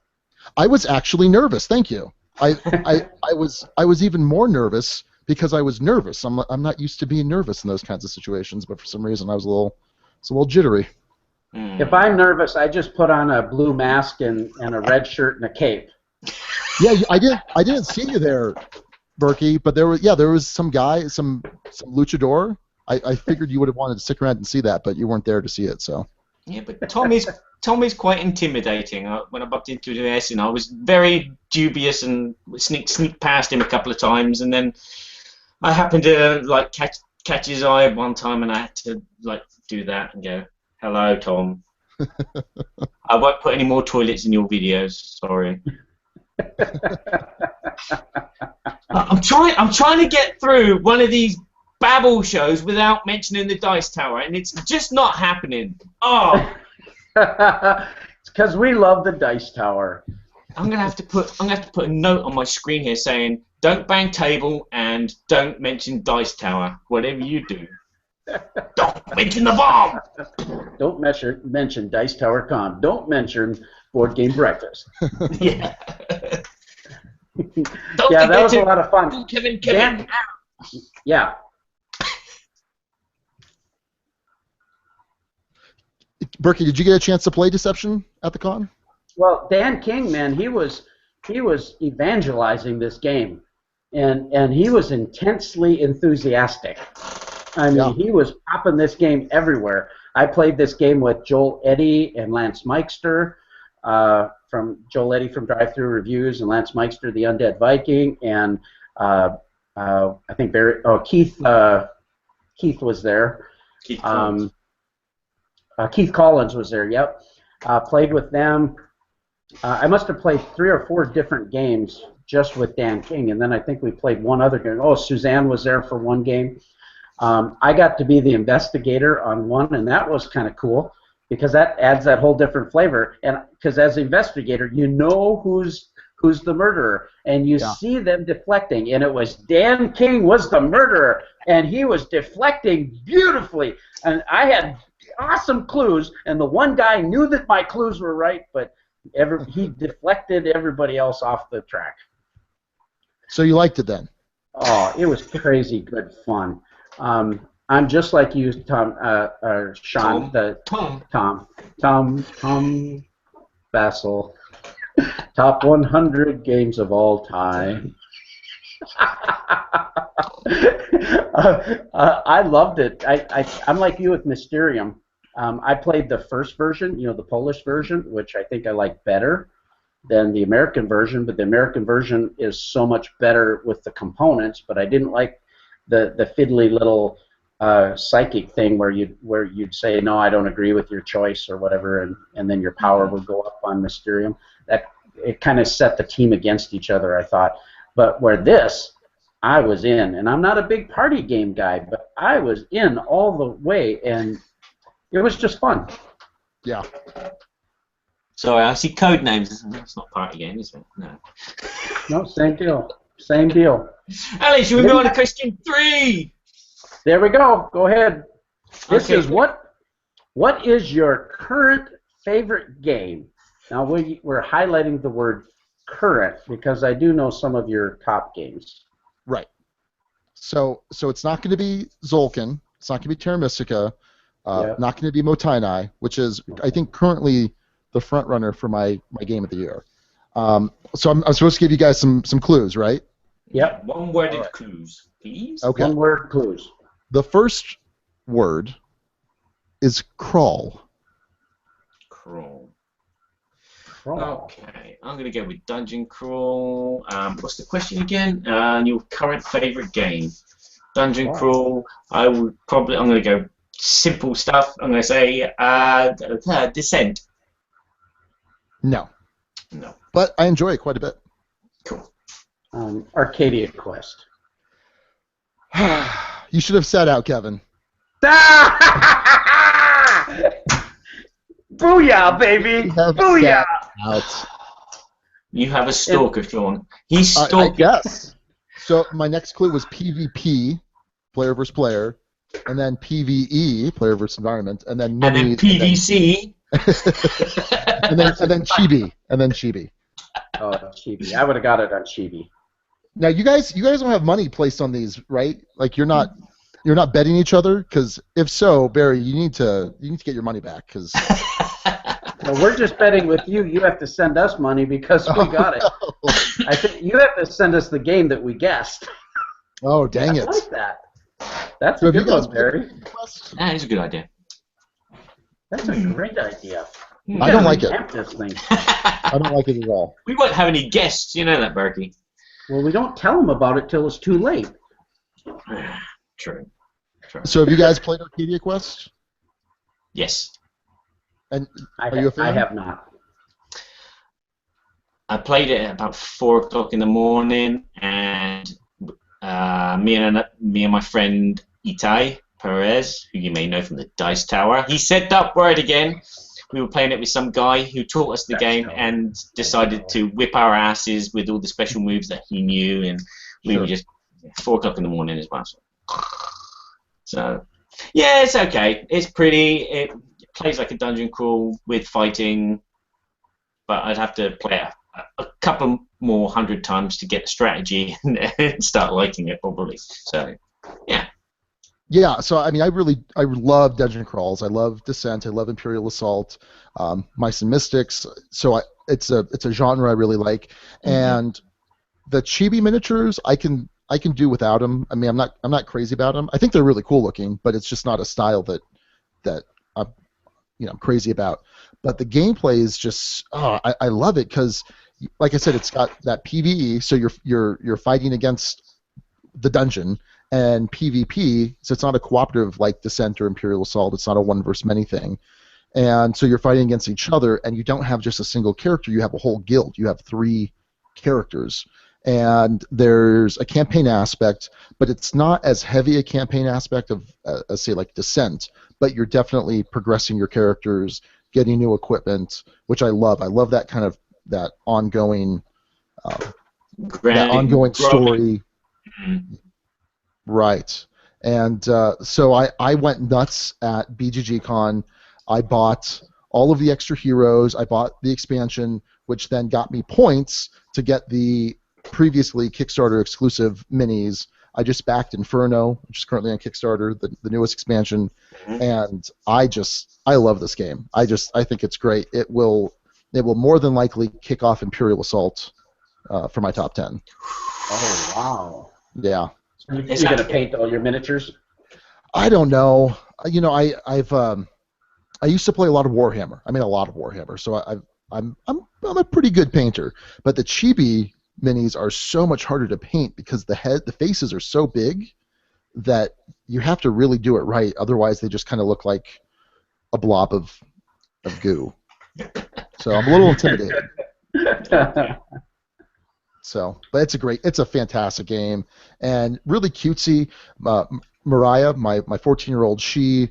I was actually nervous. Thank you. I was even more nervous because I was nervous. I'm not used to being nervous in those kinds of situations, but for some reason I was a little jittery. If I'm nervous, I just put on a blue mask and a red shirt and a cape. Yeah, I didn't see you there, Berkey, but there was some guy, some luchador. I figured you would have wanted to stick around and see that, but you weren't there to see it, so. Yeah, but Tommy's quite intimidating. When I bumped into him, I was very dubious and sneak past him a couple of times, and then I happened to catch his eye one time, and I had to do that and go, "Hello, Tom." I won't put any more toilets in your videos. Sorry. I'm trying to get through one of these Babble shows without mentioning the Dice Tower, and it's just not happening. Oh. It's because we love the Dice Tower. I'm gonna have to put a note on my screen here saying, "Don't bang table and don't mention Dice Tower. Whatever you do, don't mention the bomb." Don't mention Dice Tower Con. Don't mention Board Game Breakfast. Yeah. Yeah, that was a lot of fun. Kevin. Yeah. Berkey, did you get a chance to play Deception at the con? Well, Dan King, man, he was evangelizing this game, and he was intensely enthusiastic. I mean, he was popping this game everywhere. I played this game with Joel Eddy and Lance Meister, from Joel Eddy from Drive Thru Reviews and Lance Meister, the Undead Viking, and I think Keith was there. Keith Collins was there. Yep. Played with them. I must have played 3 or 4 different games just with Dan King, and then I think we played one other game. Oh, Suzanne was there for one game. I got to be the investigator on one, and that was kind of cool because that adds that whole different flavor. And because as an investigator, you know who's the murderer, and you see them deflecting. And it was Dan King was the murderer, and he was deflecting beautifully. And I had awesome clues, and the one guy knew that my clues were right, but he deflected everybody else off the track. So you liked it then? Oh, it was crazy good fun. I'm just like you, Tom, Sean, Tom Bassel. Top 100 games of all time. I loved it. I'm like you with Mysterium. I played the first version, the Polish version, which I think I like better than the American version, but the American version is so much better with the components, but I didn't like the fiddly little psychic thing where you'd say, no, I don't agree with your choice or whatever, and then your power would go up on Mysterium. It kind of set the team against each other, I thought. But where this, I was in, and I'm not a big party game guy, but I was in all the way, and it was just fun. Yeah. Sorry, I see code names. That's not party game, is it? No. No, same deal. Same deal. Alex, should we go on to question 3? There we go. Go ahead. This Okay. is what is your current favorite game? Now we're highlighting the word current because I do know some of your top games. Right. So it's not going to be Zolkin. It's not going to be Terra Mystica. Not going to be Motainai, which is, I think, currently the front runner for my game of the year. So I'm supposed to give you guys some clues, right? Yep. One-worded clues, please. Okay. One-word clues. The first word is crawl. Crawl. Oh. Okay, I'm going to go with Dungeon Crawl. What's the question again? Your current favorite game. Dungeon Crawl. I'm going to go simple stuff. I'm going to say Descent. No. No. But I enjoy it quite a bit. Cool. Arcadia Quest. You should have sat out, Kevin. Booyah, baby! Booyah! Out. You have a stalker, Sean. He's stalking. I guess. So my next clue was PvP, player versus player, and then PvE, player versus environment, and then PvC. and then Chibi. Oh, Chibi. I would have got it on Chibi. Now you guys don't have money placed on these, right? Like you're not betting each other, because if so, Barry, you need to get your money back, because. Well, we're just betting with you. You have to send us money because we got it. No. I think you have to send us the game that we guessed. Oh, dang it! I like that. That's So a have you good guys one, Barry. That is a good idea. That's a great idea. I don't like it. This thing. I don't like it at all. We won't have any guests, you know that, Berkey. Well, we don't tell them about it till it's too late. True. So have you guys played Arcadia Quest? Yes. And I are you a fan? I have not. I played it at about 4 o'clock in the morning, and me and my friend Itai Perez, who you may know from the Dice Tower, he said that word again. We were playing it with some guy who taught us the game and decided to whip our asses with all the special moves that he knew, and we were just 4 o'clock in the morning as well. So, yeah, it's okay. It's pretty. It plays like a dungeon crawl with fighting, but I'd have to play it a couple more 100 times to get the strategy and start liking it probably. So, yeah. Yeah, so I mean, I love dungeon crawls. I love Descent. I love Imperial Assault, Mice and Mystics. So it's a genre I really like, and the chibi miniatures I can do without them. I mean, I'm not crazy about them. I think they're really cool looking, but it's just not a style that I'm crazy about. But the gameplay is just I love it because, like I said, it's got that PvE, so you're fighting against the dungeon. And PvP, so it's not a cooperative like Descent or Imperial Assault. It's not a one versus many thing. And so you're fighting against each other, and you don't have just a single character. You have a whole guild. You have 3 characters. And there's a campaign aspect, but it's not as heavy a campaign aspect of, as say, like Descent. But you're definitely progressing your characters, getting new equipment, which I love. I love that kind of that ongoing story. Mm-hmm. Right. And so I went nuts at BGG Con. I bought all of the extra heroes. I bought the expansion, which then got me points to get the previously Kickstarter exclusive minis. I just backed Inferno, which is currently on Kickstarter, the newest expansion, and I love this game. I think it's great. It will more than likely kick off Imperial Assault for my top 10. Oh wow! Yeah. So you're gonna paint all your miniatures? I don't know. I used to play a lot of Warhammer. I mean, a lot of Warhammer. So I'm a pretty good painter. But the chibi minis are so much harder to paint because the faces are so big that you have to really do it right. Otherwise, they just kind of look like a blob of goo. So I'm a little intimidated. So, but it's a fantastic game and really cutesy. Mariah, my 14-year-old, she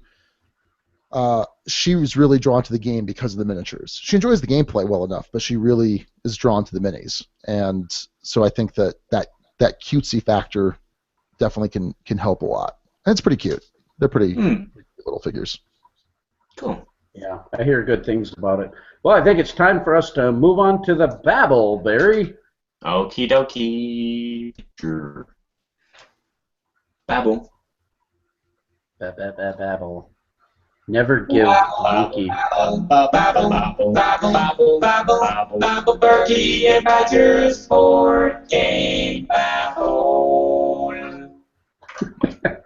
was really drawn to the game because of the miniatures. She enjoys the gameplay well enough, but she really is drawn to the minis, and so I think that cutesy factor definitely can help a lot. And it's pretty cute. They're pretty cute little figures. Cool. Yeah, I hear good things about it. Well, I think it's time for us to move on to the Babble, Barry. Okie dokie. Sure. Babble. Babble. Never give monkey. Babble, Berkey and Badger's board game Babble.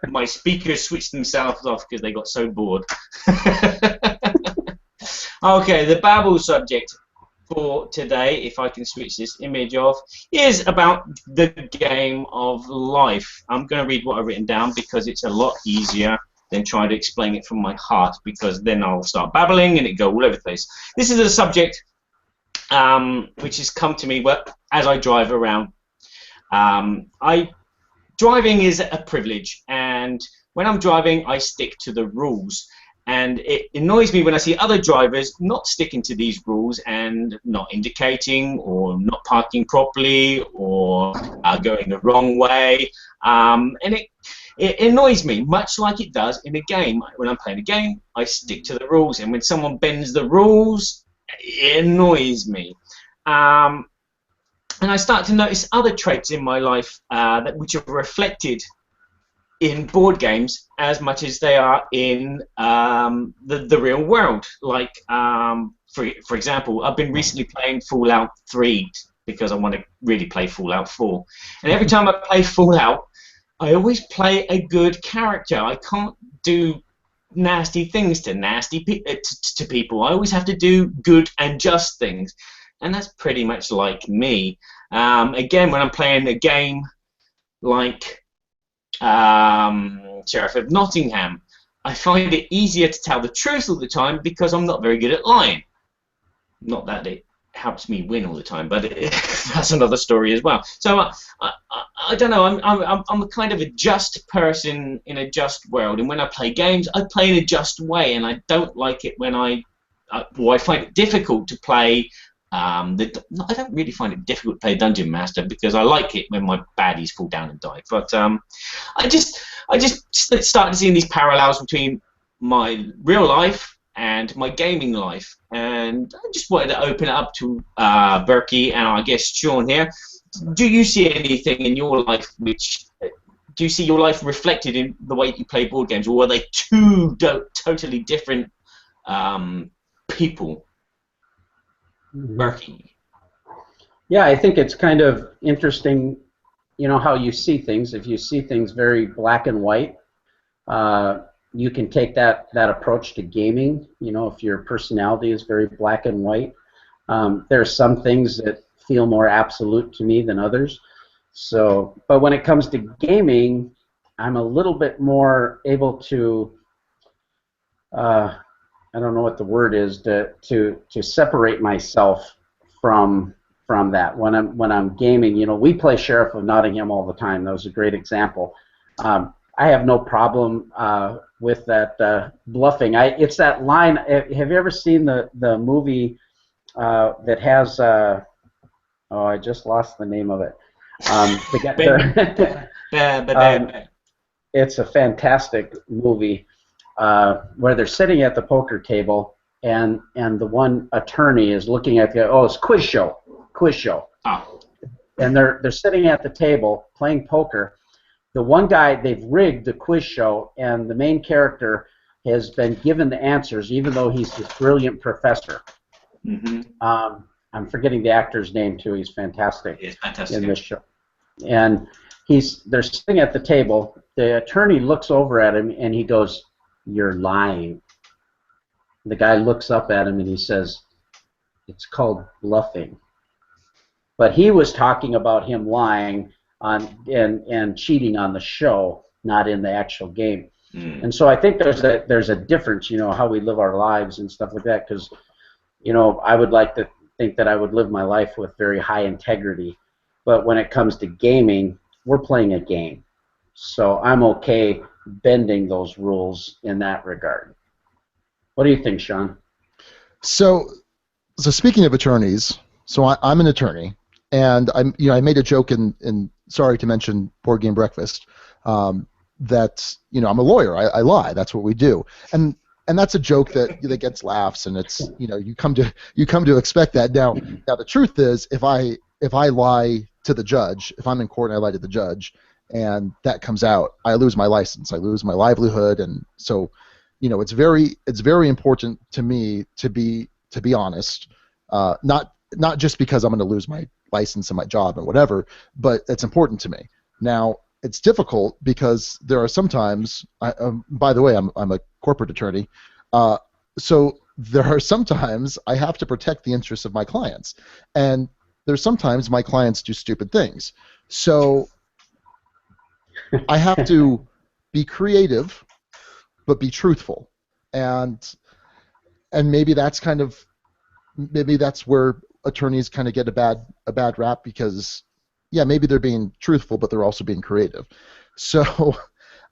My speakers switched themselves off because they got so bored. Okay, the Babble subject for today, if I can switch this image off, is about the game of life. I'm going to read what I've written down because it's a lot easier than trying to explain it from my heart, because then I'll start babbling and it go all over the place. This is a subject which has come to me as I drive around. Driving is a privilege, and when I'm driving, I stick to the rules. And it annoys me when I see other drivers not sticking to these rules and not indicating or not parking properly or going the wrong way. And it annoys me, much like it does in a game. When I'm playing a game, I stick to the rules, and when someone bends the rules, it annoys me. And I start to notice other traits in my life which are reflected in board games as much as they are in the real world. Like, for example, I've been recently playing Fallout 3 because I want to really play Fallout 4. And every time I play Fallout, I always play a good character. I can't do nasty things to people. I always have to do good and just things. And that's pretty much like me. Again, when I'm playing a game like Sheriff of Nottingham, I find it easier to tell the truth all the time because I'm not very good at lying. Not that it helps me win all the time, but that's another story as well. So I don't know. I'm a kind of a just person in a just world, and when I play games, I play in a just way, and I don't like it when I find it difficult to play. I don't really find it difficult to play Dungeon Master because I like it when my baddies fall down and die. But I just started seeing these parallels between my real life and my gaming life, and I just wanted to open it up to Berkey and I guess Sean here. Do you see anything in your life do you see your life reflected in the way you play board games, or are they two totally different people? Berkey. Yeah, I think it's kind of interesting, how you see things. If you see things very black and white, you can take that approach to gaming. If your personality is very black and white, there are some things that feel more absolute to me than others. So, but when it comes to gaming, I'm a little bit more able to I don't know what the word is, to separate myself from that. When I'm gaming, we play Sheriff of Nottingham all the time. That was a great example. I have no problem with that bluffing. It's that line. Have you ever seen the movie that has? I just lost the name of it. It's a fantastic movie. Where they're sitting at the poker table, and the one attorney is looking at it's quiz show. Oh. And they're sitting at the table playing poker, the one guy, they've rigged the quiz show, and the main character has been given the answers, even though he's this brilliant professor. Mm-hmm. I'm forgetting the actor's name too. He's fantastic. It's fantastic in this show. And they're sitting at the table. The attorney looks over at him and he goes, "You're lying." The guy looks up at him and he says, "It's called bluffing." But he was talking about him lying on and cheating on the show, not in the actual game. And so I think there's a difference, how we live our lives and stuff like that, because I would like to think that I would live my life with very high integrity, but when it comes to gaming, we're playing a game, so I'm okay bending those rules in that regard. What do you think, Sean? So speaking of attorneys, I'm an attorney, and I made a joke in sorry to mention Board Game Breakfast, that I'm a lawyer. I lie. That's what we do, and that's a joke that gets laughs, and it's you come to expect that. Now the truth is, if I lie to the judge, if I'm in court and I lie to the judge, and that comes out, I lose my license, I lose my livelihood, and so it's very important to me to be honest, not just because I'm going to lose my license and my job and whatever, but it's important to me. Now it's difficult because there are sometimes, by the way, I'm a corporate attorney, so there are sometimes I have to protect the interests of my clients, and there's sometimes my clients do stupid things. So I have to be creative, but be truthful, and maybe that's where attorneys kind of get a bad rap, because maybe they're being truthful, but they're also being creative. So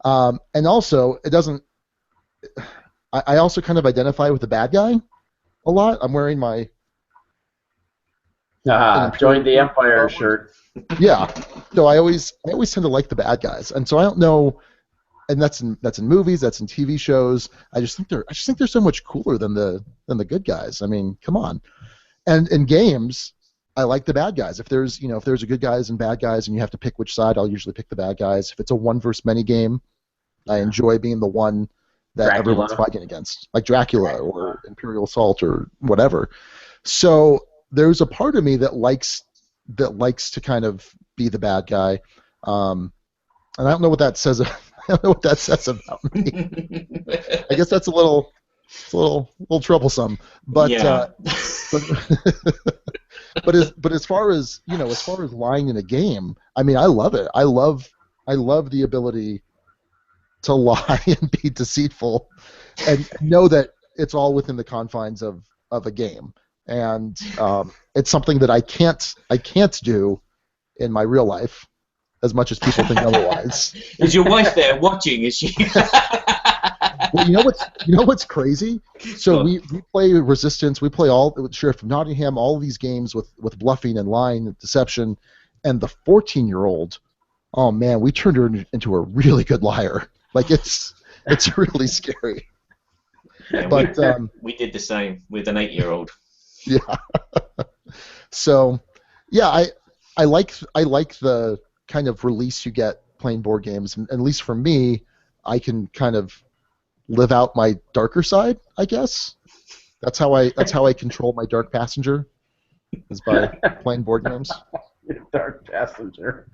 and also it doesn't. I also kind of identify with the bad guy a lot. I'm wearing my join the Empire shirt. Yeah. So I always tend to like the bad guys, and so I don't know. And that's in movies, that's in TV shows. I just think they're so much cooler than the good guys. I mean, come on. And in games, I like the bad guys. If there's a good guys and bad guys, and you have to pick which side, I'll usually pick the bad guys. If it's a 1 versus many game, I enjoy being the one that Dracula. Everyone's fighting against, like Dracula or Imperial Assault or whatever. So there's a part of me that likes to kind of be the bad guy, and I don't know what that says. I don't know what that says about me. I guess that's a little troublesome. But yeah. But as far as lying in a game, I mean, I love it. I love the ability to lie and be deceitful, and know that it's all within the confines of a game. And it's something that I can't do in my real life, as much as people think otherwise. Is your wife there watching? Is she? Well, you know what's crazy? So we play Resistance, we play all Sheriff of Nottingham, all these games with bluffing and lying and deception, and the 14-year-old, oh man, we turned her into a really good liar. Like it's really scary. Yeah, but we did the same with an 8-year-old. Yeah. So, yeah, I like the kind of release you get playing board games, and at least for me, I can kind of live out my darker side, I guess. That's how I control my dark passenger, is by playing board games. Dark passenger.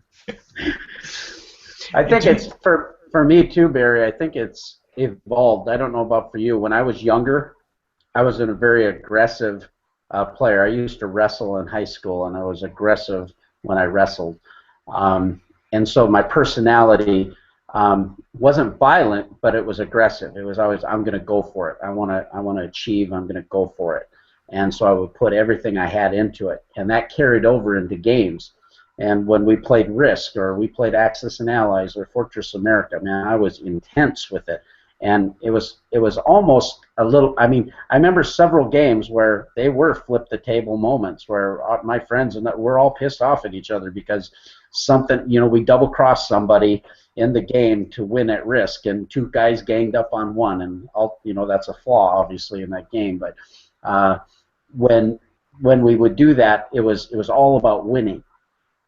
I think it's for me too, Barry. I think it's evolved. I don't know about for you. When I was younger, I was a very aggressive player. I used to wrestle in high school, and I was aggressive when I wrestled. And so my personality wasn't violent, but it was aggressive. It was always, I'm going to go for it. I want to achieve. I'm going to go for it. And so I would put everything I had into it, and that carried over into games. And when we played Risk, or we played Axis and Allies, or Fortress America, man, I was intense with it. And it was almost a little, I mean, I remember several games where they were flip-the-table moments where my friends and we're all pissed off at each other because something, we double-crossed somebody in the game to win at Risk, and 2 guys ganged up on one, and that's a flaw, obviously, in that game. But when we would do that, it was all about winning.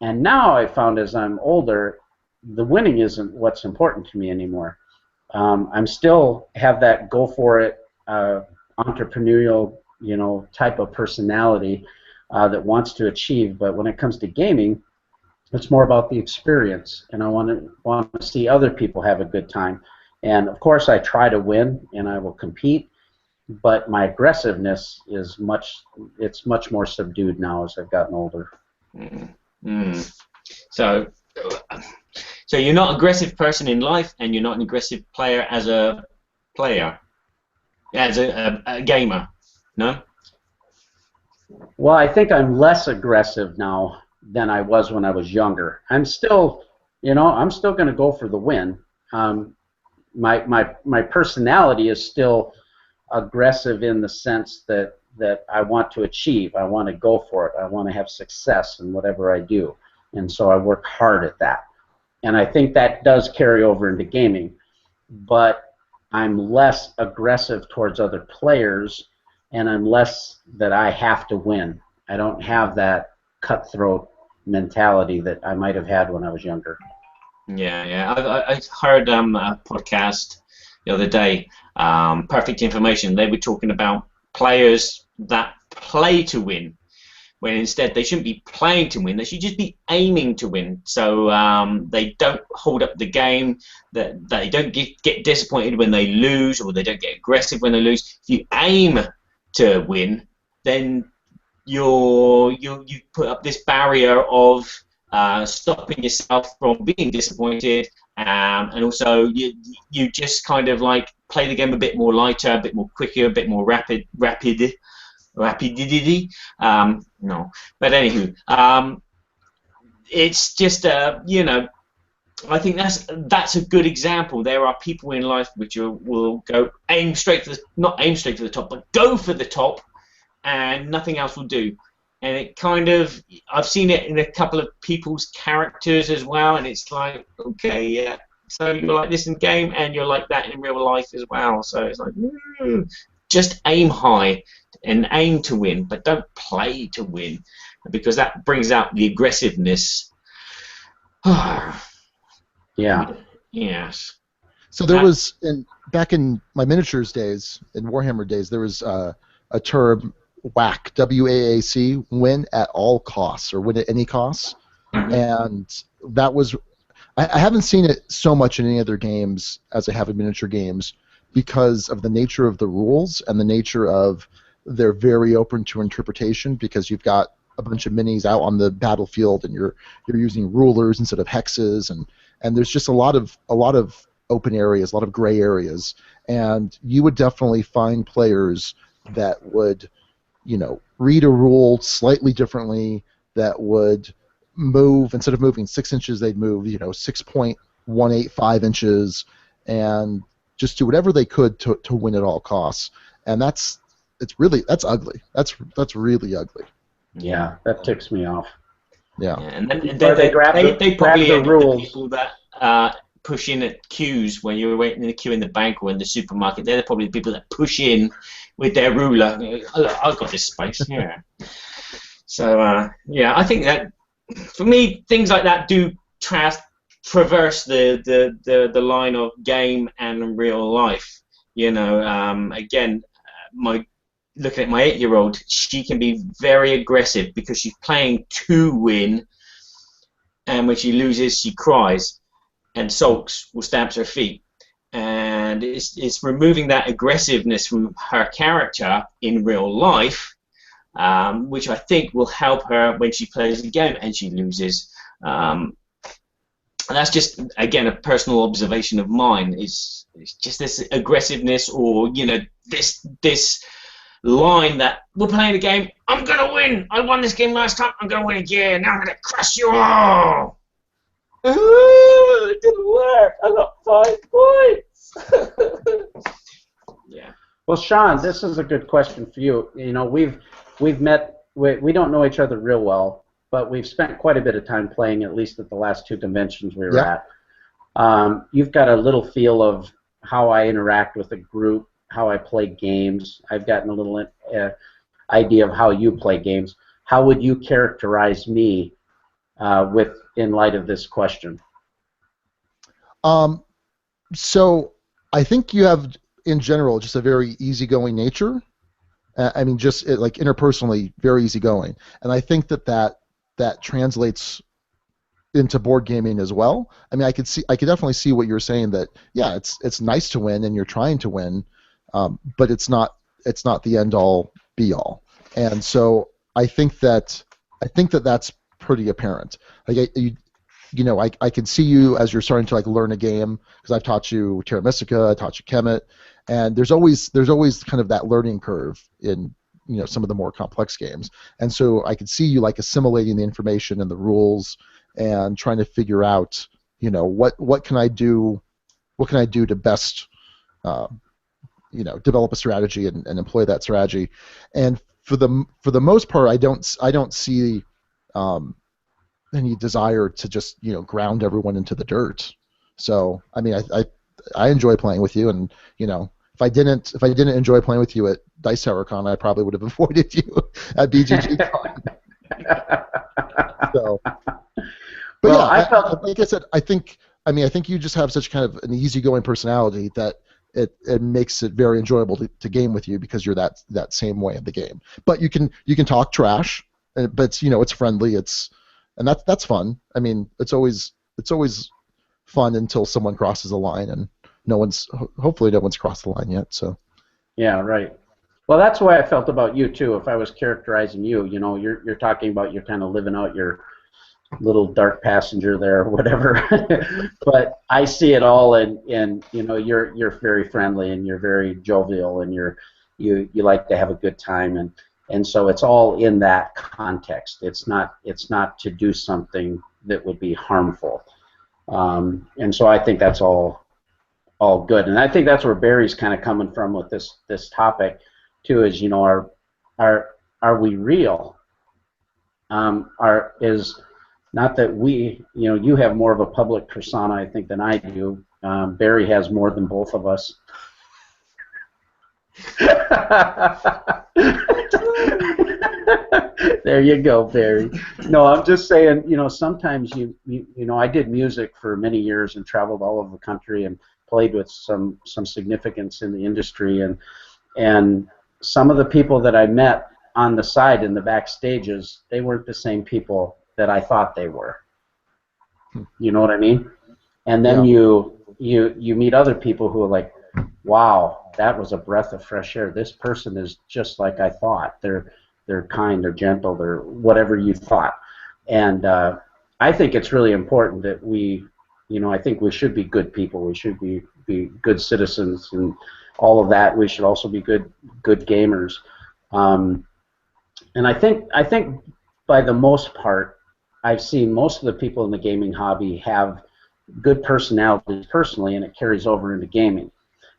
And now I found, as I'm older, the winning isn't what's important to me anymore. I'm still have that go for it entrepreneurial, type of personality that wants to achieve. But when it comes to gaming, it's more about the experience, and I want to see other people have a good time. And of course, I try to win, and I will compete. But my aggressiveness is much more subdued now as I've gotten older. So you're not an aggressive person in life, and you're not an aggressive player, as a gamer, no? Well, I think I'm less aggressive now than I was when I was younger. I'm still going to go for the win. My personality is still aggressive in the sense that I want to achieve. I want to go for it. I want to have success in whatever I do. And so I work hard at that. And I think that does carry over into gaming. But I'm less aggressive towards other players, and I'm less that I have to win. I don't have that cutthroat mentality that I might have had when I was younger. Yeah. I heard a podcast the other day, Perfect Information. They were talking about players that play to win, when instead they shouldn't be playing to win. They should just be aiming to win. So they don't hold up the game. That they don't get disappointed when they lose, or they don't get aggressive when they lose. If you aim to win, then you put up this barrier of stopping yourself from being disappointed, and also you just kind of like play the game a bit more lighter, a bit more quicker, a bit more rapidity. No, but anywho, it's just I think that's a good example. There are people in life which will go not aim straight to the top, but go for the top, and nothing else will do. And it kind of, I've seen it in a couple of people's characters as well, and it's like, okay, yeah, so you're like this in game, and you're like that in real life as well. So it's like, just aim high and aim to win, but don't play to win, because that brings out the aggressiveness. Yeah. Yes. So there was, back in my miniatures days, in Warhammer days, there was a term, WAC, W-A-A-C, win at all costs, or win at any costs. Mm-hmm. And that was, I haven't seen it so much in any other games as I have in miniature games, because of the nature of the rules and the nature of they're very open to interpretation, because you've got a bunch of minis out on the battlefield, and you're using rulers instead of hexes, and there's just a lot of open areas, a lot of gray areas, and you would definitely find players that would, read a rule slightly differently, that would move, instead of moving 6 inches, they'd move 6.185 inches, and just do whatever they could to win at all costs. And that's ugly. That's really ugly. Yeah, that ticks me off. Yeah. And then They probably the end up rules. the people that push in at queues when you're waiting in the queue in the bank or in the supermarket. They're probably the people that push in with their ruler. I've got this space. Yeah. So I think that for me, things like that do traverse the line of game and real life. Again, looking at my 8-year-old, she can be very aggressive because she's playing to win, and when she loses, she cries and sulks or stamps her feet. And it's removing that aggressiveness from her character in real life, which I think will help her when she plays the game and she loses. And that's just, again, a personal observation of mine. It's just this aggressiveness, or this line that we're playing a game, I'm gonna win. I won this game last time. I'm gonna win again. Now I'm gonna crush you all. It didn't work. I got 5 points. Yeah. Well, Sean, this is a good question for you. We've met. We don't know each other real well, but we've spent quite a bit of time playing, at least at the last 2 conventions we were at. You've got a little feel of how I interact with a group, how I play games. I've gotten a little idea of how you play games. How would you characterize me in light of this question? So I think you have, in general, just a very easygoing nature. I mean, just like interpersonally, very easygoing, and I think that translates into board gaming as well. I mean, I could definitely see what you're saying. That yeah, it's nice to win, and you're trying to win, but it's not the end all be all. And so I think that's pretty apparent. Like I can see you as you're starting to like learn a game, because I've taught you Terra Mystica, I taught you Kemet, and there's always kind of that learning curve in some of the more complex games. And so I could see you like assimilating the information and the rules and trying to figure out what can I do to best develop a strategy and employ that strategy. And for the most part, I don't see any desire to just ground everyone into the dirt. So I mean, I enjoy playing with you, and if I didn't enjoy playing with you at Dice Tower Con, I probably would have avoided you at BGG Con. So, but well, yeah, like I said, I think you just have such kind of an easygoing personality that it makes it very enjoyable to game with you, because you're that same way in the game. But you can talk trash, but it's friendly. And that's fun. I mean, it's always fun until someone crosses the line, and hopefully no one's crossed the line yet. So. Yeah, right. Well, that's the way I felt about you too. If I was characterizing you, you're talking about you're kind of living out your little dark passenger there, or whatever. But I see it all, and you're very friendly, and you're very jovial, and you like to have a good time, and so it's all in that context. It's not to do something that would be harmful, and so I think that's all good, and I think that's where Barry's kind of coming from with this topic too. Is are we real? Is not that you have more of a public persona, I think, than I do. Barry has more than both of us. There you go, Barry. No, I'm just saying, sometimes I did music for many years and traveled all over the country and played with some significance in the industry, and some of the people that I met on the side in the backstages, they weren't the same people that I thought they were. You know what I mean? And then you meet other people who are like, wow, that was a breath of fresh air. This person is just like I thought. They're kind, they're gentle, they're whatever you thought. And I think it's really important that I think we should be good people. We should be good citizens and all of that. We should also be good gamers. And I think by the most part, I've seen most of the people in the gaming hobby have good personalities personally, and it carries over into gaming.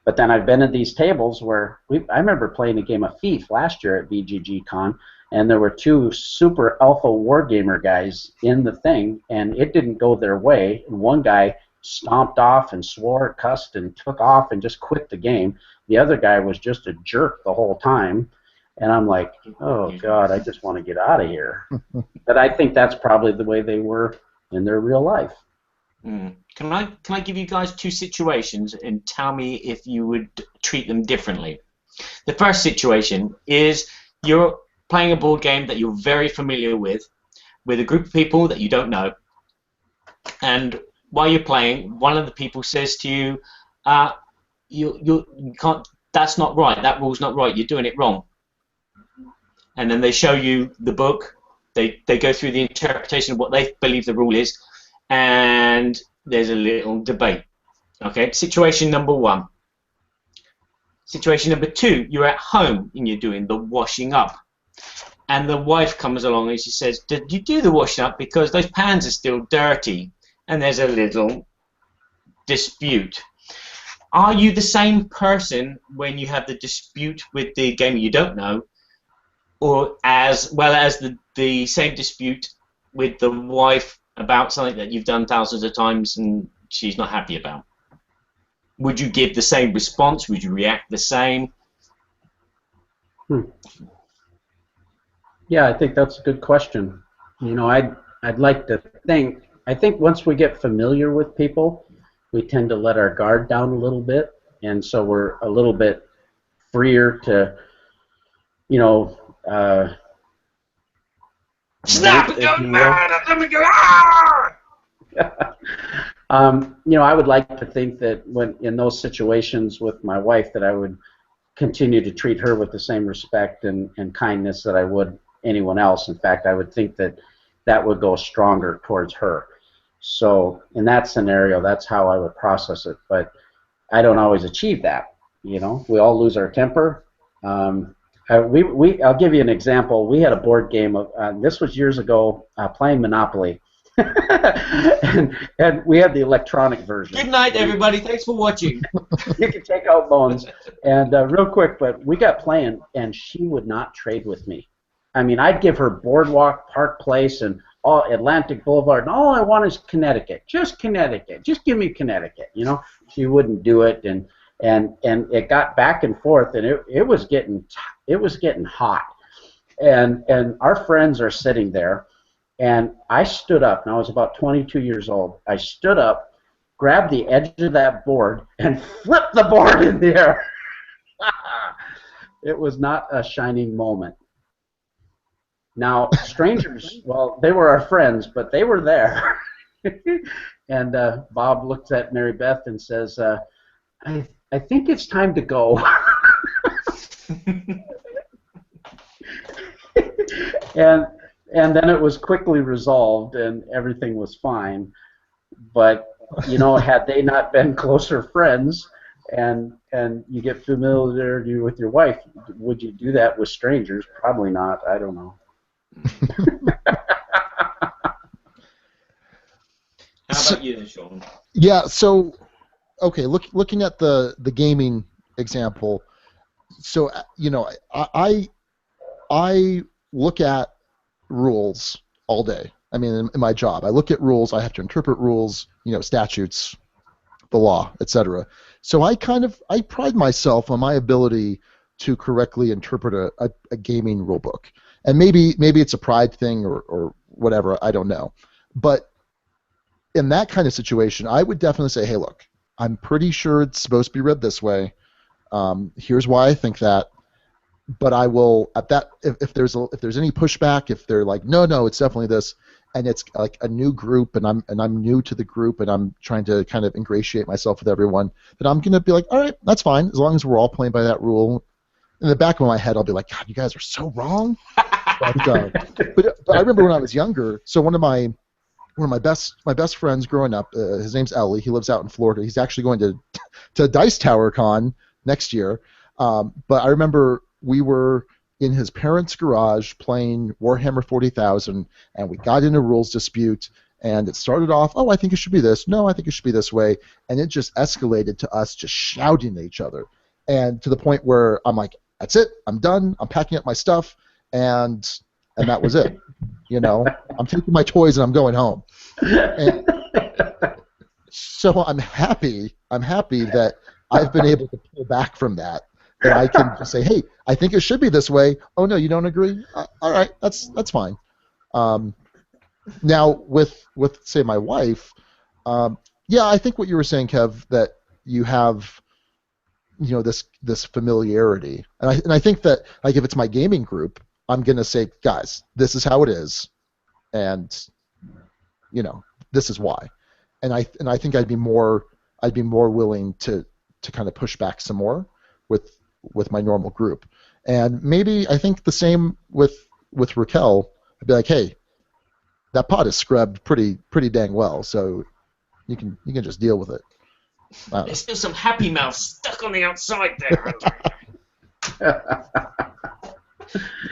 But then I've been at these tables where I remember playing a game of Thief last year at BGG Con, and there were two super alpha wargamer guys in the thing, and it didn't go their way. And one guy stomped off and swore, cussed, and took off and just quit the game. The other guy was just a jerk the whole time. And I'm like, oh, God, I just want to get out of here. But I think that's probably the way they were in their real life. Mm. Can I give you guys two situations and tell me if you would treat them differently? The first situation is you're playing a board game that you're very familiar with a group of people that you don't know. And while you're playing, one of the people says to you, you can't, that's not right, that rule's not right, you're doing it wrong. And then they show you the book, they go through the interpretation of what they believe the rule is, and there's a little debate. Okay, situation number one. Situation number two, you're at home and you're doing the washing up. And the wife comes along and she says, did you do the washing up because those pans are still dirty? And there's a little dispute. Are you the same person when you have the dispute with the gamer you don't know, or as well as the same dispute with the wife about something that you've done thousands of times and she's not happy about? Would you give the same response? Would you react the same? Yeah, I think that's a good question. I'd like to think. I think once we get familiar with people, we tend to let our guard down a little bit, and so we're a little bit freer to, you know, Snap and go mad at them and go, ah! You know, I would like to think that when in those situations with my wife that I would continue to treat her with the same respect and kindness that I would anyone else. In fact, I would think that that would go stronger towards her. So in that scenario, that's how I would process it. But I don't always achieve that. You know, we all lose our temper. I'll give you an example. We had a board game of this was years ago playing Monopoly. and we had the electronic version. Good night, everybody. Thanks for watching. You can take out Bones. And real quick, but we got playing, and she would not trade with me. I mean, I'd give her Boardwalk, Park Place, and all Atlantic Boulevard, and all I want is Connecticut. Just Connecticut. Just give me Connecticut. You know, she wouldn't do it, and it got back and forth, and it was getting hot. And our friends are sitting there. And I stood up, and I was about 22 years old. I stood up, grabbed the edge of that board, and flipped the board in the air. It was not a shining moment. Now, strangers, well, they were our friends, but they were there. And Bob looks at Mary Beth and says, I think it's time to go. And then it was quickly resolved, and everything was fine. But, you know, had they not been closer friends, and you get familiarity with your wife, would you do that with strangers? Probably not. I don't know. How about you, Sean? Yeah. So, okay. Looking at the gaming example. So, you know, I look at rules all day. I mean, in my job, I look at rules. I have to interpret rules, you know, statutes, the law, etc. So I pride myself on my ability to correctly interpret a gaming rule book. And maybe it's a pride thing or whatever, I don't know. But in that kind of situation, I would definitely say, hey, look, I'm pretty sure it's supposed to be read this way. Here's why I think that. But I will if there's any pushback, if they're like, no, it's definitely this, and it's like a new group, and I'm new to the group, and I'm trying to kind of ingratiate myself with everyone, then I'm gonna be like, all right, that's fine, as long as we're all playing by that rule. In the back of my head, I'll be like, God, you guys are so wrong. But I remember when I was younger. So one of my best friends growing up, his name's Ellie. He lives out in Florida. He's actually going to Dice Tower Con next year. But I remember we were in his parents' garage playing Warhammer 40,000, and we got in a rules dispute, and it started off, oh, I think it should be this. No, I think it should be this way. And it just escalated to us just shouting at each other. And to the point where I'm like, that's it. I'm done. I'm packing up my stuff. And that was it. You know, I'm taking my toys and I'm going home. And so I'm happy that I've been able to pull back from that. That I can just say, hey, I think it should be this way. Oh no, you don't agree? All right, that's fine. Now with say my wife, yeah, I think what you were saying, Kev, that you have, you know, this familiarity, and I think that, like, if it's my gaming group, I'm gonna say, guys, this is how it is, and you know, this is why, and I think I'd be more willing to kind of push back some more with my normal group. And maybe I think the same with Raquel. I'd be like, hey, that pot is scrubbed pretty dang well, so you can just deal with it. There's still some Happy Mouth stuck on the outside there.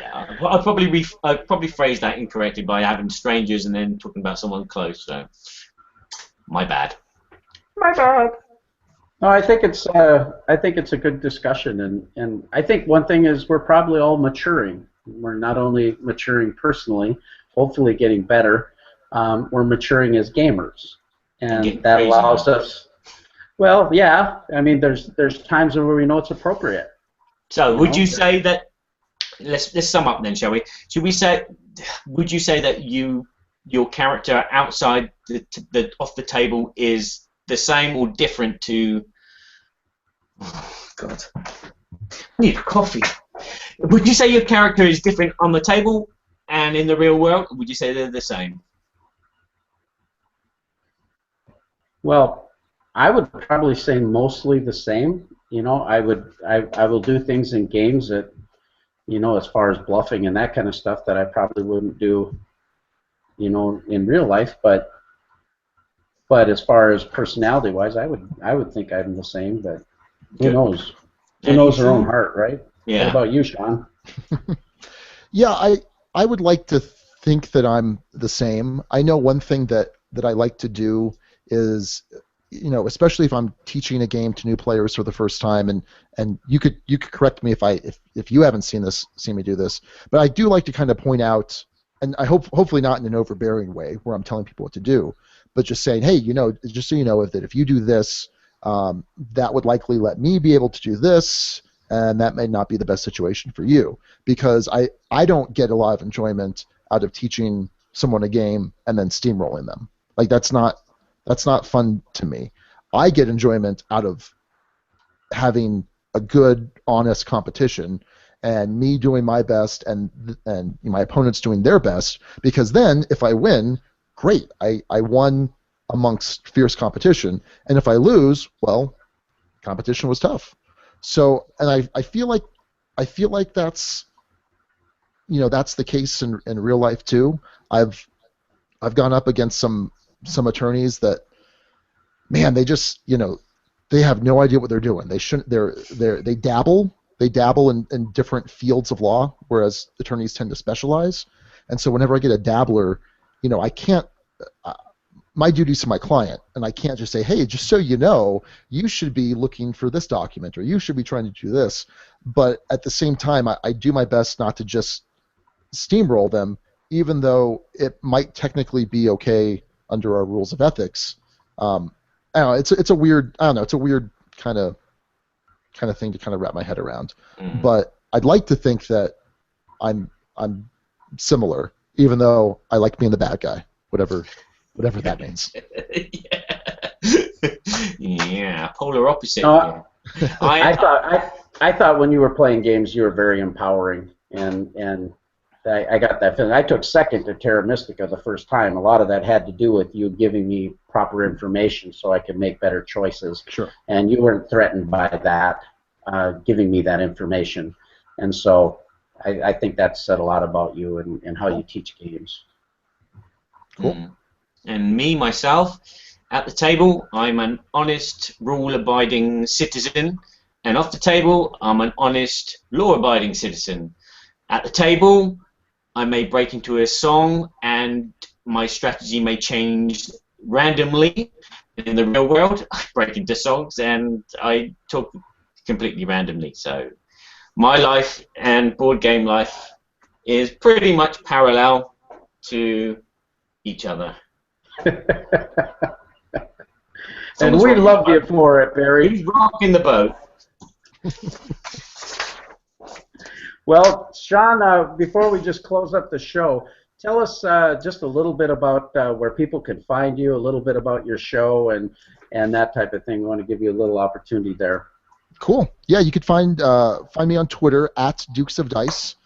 Yeah, well, I'd probably phrase that incorrectly by having strangers and then talking about someone close. So, my bad. My bad. No, I think it's a good discussion, and I think one thing is we're probably all maturing. We're not only maturing personally, hopefully getting better. We're maturing as gamers, and that allows us. Well, yeah. I mean, there's times where we know it's appropriate. So, would you say that? Let's sum up then, shall we? Would you say that your character outside off the table is the same or different to... Oh, God. I need coffee. Would you say your character is different on the table and in the real world, or would you say they're the same? Well, I would probably say mostly the same. You know, I will do things in games that, you know, as far as bluffing and that kind of stuff that I probably wouldn't do, you know, in real life. But as far as personality-wise, I would think I'm the same. But who knows? Who knows her own heart, right? Yeah. What about you, Sean? Yeah, I would like to think that I'm the same. I know one thing that I like to do is, you know, especially if I'm teaching a game to new players for the first time, and you could correct me if you haven't seen me do this, but I do like to kind of point out, and I hopefully not in an overbearing way where I'm telling people what to do, but just saying, hey, you know, just so you know, if you do this, that would likely let me be able to do this, and that may not be the best situation for you, because I don't get a lot of enjoyment out of teaching someone a game and then steamrolling them. Like that's not fun to me. I get enjoyment out of having a good, honest competition and me doing my best and my opponents doing their best, because then if I win, great. I won amongst fierce competition, and if I lose, well, competition was tough. So, and I feel like that's, you know, that's the case in real life too. I've gone up against some attorneys that, man, they just, you know, they have no idea what they're doing. They shouldn't. They dabble in different fields of law, whereas attorneys tend to specialize. And so whenever I get a dabbler, you know, I can't. My duty's to my client, and I can't just say, hey, just so you know, you should be looking for this document, or you should be trying to do this. But at the same time, I do my best not to just steamroll them, even though it might technically be okay under our rules of ethics. I don't know. It's a weird. I don't know. It's a weird kind of thing to kind of wrap my head around. Mm. But I'd like to think that I'm similar, even though I like being the bad guy, whatever that means. Yeah, polar opposite. No, Yeah. I thought when you were playing games you were very empowering, and I got that feeling. I took second to Terra Mystica the first time. A lot of that had to do with you giving me proper information so I could make better choices. Sure. And you weren't threatened by that, giving me that information. And so I think that said a lot about you and how you teach games. Cool. Mm. And me, myself, at the table, I'm an honest, rule-abiding citizen. And off the table, I'm an honest, law-abiding citizen. At the table, I may break into a song, and my strategy may change randomly. In the real world, I break into songs, and I talk completely randomly. So my life and board game life is pretty much parallel to each other. And we love you for it, Barry. He's rocking the boat. Well, Sean, before we just close up the show, tell us just a little bit about where people can find you, a little bit about your show, and that type of thing. We want to give you a little opportunity there. Cool. Yeah, you could find me on Twitter at Dukes of Dice.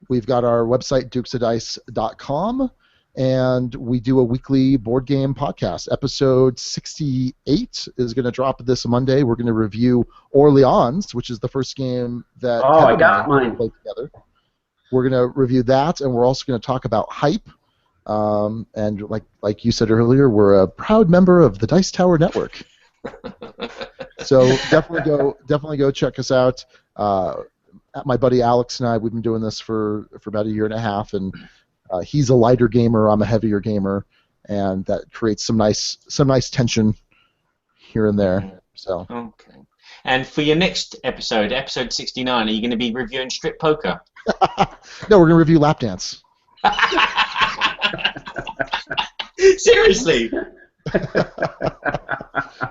We've got our website, dukesofdice.com. And we do a weekly board game podcast. Episode 68 is going to drop this Monday. We're going to review Orleans, which is the first game that I got mine. Played together. We're going to review that, and we're also going to talk about Hype. And like you said earlier, we're a proud member of the Dice Tower Network. So definitely go check us out. My buddy Alex and I, we've been doing this for about a year and a half, and he's a lighter gamer, I'm a heavier gamer, and that creates some nice tension here and there. So. Okay. And for your next episode, episode 69, are you going to be reviewing strip poker? No, we're going to review lap dance. Seriously?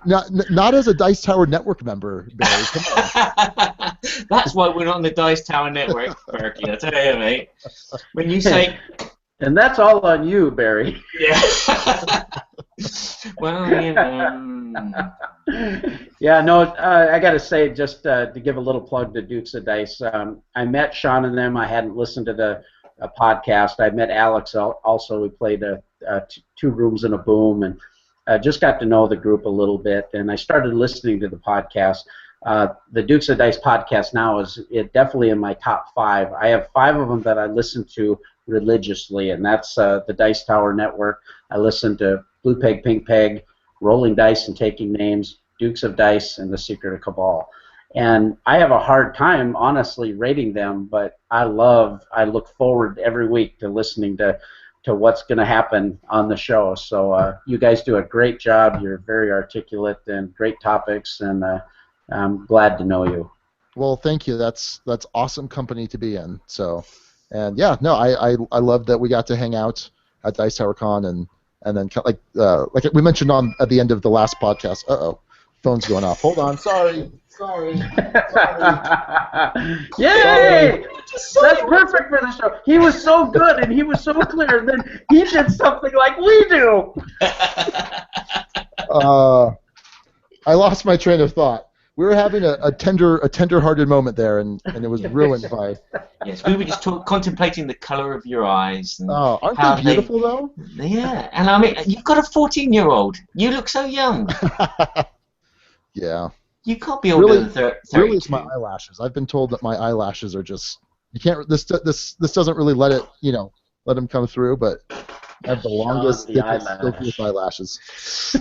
Not as a Dice Tower Network member, Barry. Come on. That's why we're not on the Dice Tower Network, Berkey. I tell you, mate. When you say... And that's all on you, Barry. Yeah. Well, you know. Yeah, no, I got to say, just to give a little plug to Dukes of Dice, I met Sean and them. I hadn't listened to the podcast. I met Alex also. We played two rooms and a boom, and just got to know the group a little bit. And I started listening to the podcast. The Dukes of Dice podcast now is definitely in my top 5. I have 5 of them that I listen to religiously, and that's the Dice Tower Network. I listen to Blue Peg, Pink Peg, Rolling Dice and Taking Names, Dukes of Dice, and The Secret of Cabal. And I have a hard time, honestly, rating them, but I look forward every week to listening to what's going to happen on the show. So you guys do a great job. You're very articulate and great topics, and I'm glad to know you. Well, thank you. That's awesome company to be in. So, and yeah, no, I love that we got to hang out at Dice Tower Con and then like we mentioned at the end of the last podcast. Phone's going off. Hold on. Sorry. Yay! That's perfect for the show. He was so good and he was so clear, and then he did something like we do. I lost my train of thought. We were having a tender-hearted moment there, and it was ruined by. Yes, we were just contemplating the color of your eyes. And aren't they beautiful though? Yeah, and I mean, you've got a 14-year-old. You look so young. Yeah. You can't be older than 32. Really, it's my eyelashes. I've been told that my eyelashes are just. You can't. This doesn't really let them come through, but I have the longest, thickest, silkiest eyelashes.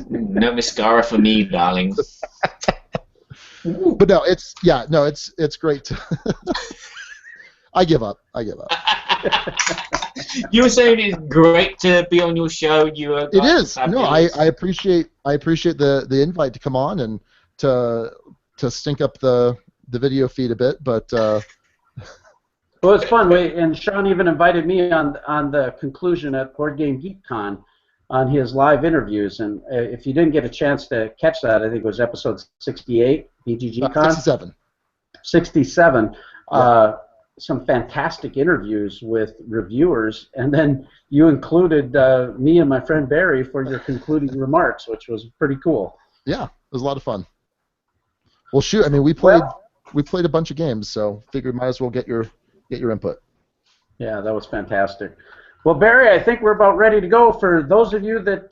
No mascara for me, darling. But no, it's great. I give up. You were saying it's great to be on your show. It is. No, I appreciate the invite to come on and to stink up the video feed a bit, but. Well, it's fun. And Sean even invited me on the conclusion at Board Game Geek Con on his live interviews, and if you didn't get a chance to catch that, I think it was episode 68, BGG Con. 67. Yeah. Some fantastic interviews with reviewers, and then you included me and my friend Barry for your concluding remarks, which was pretty cool. Yeah, it was a lot of fun. Well, shoot, I mean, we played a bunch of games, so figured might as well get your input. Yeah, that was fantastic. Well, Barry, I think we're about ready to go. For those of you that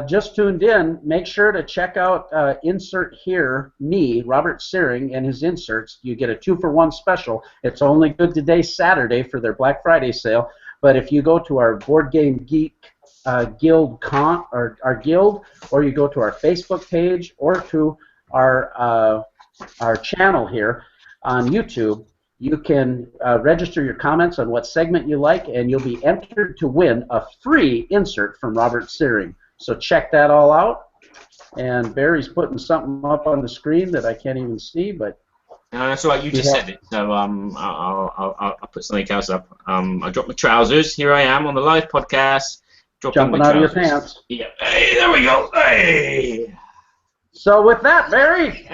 just tuned in, make sure to check out Insert Here, me, Robert Searing, and his inserts. You get a 2-for-1 special. It's only good today, Saturday, for their Black Friday sale. But if you go to our Board Game Geek Guild our guild, or you go to our Facebook page, or to our channel here on YouTube, you can register your comments on what segment you like, and you'll be entered to win a free insert from Robert Searing. So check that all out. And Barry's putting something up on the screen that I can't even see, but that's all right. You just said it, so I'll put something else up. I dropped my trousers. Here I am on the live podcast. Jumping out of your pants. Yeah. Hey, there we go. Hey. So with that, Barry.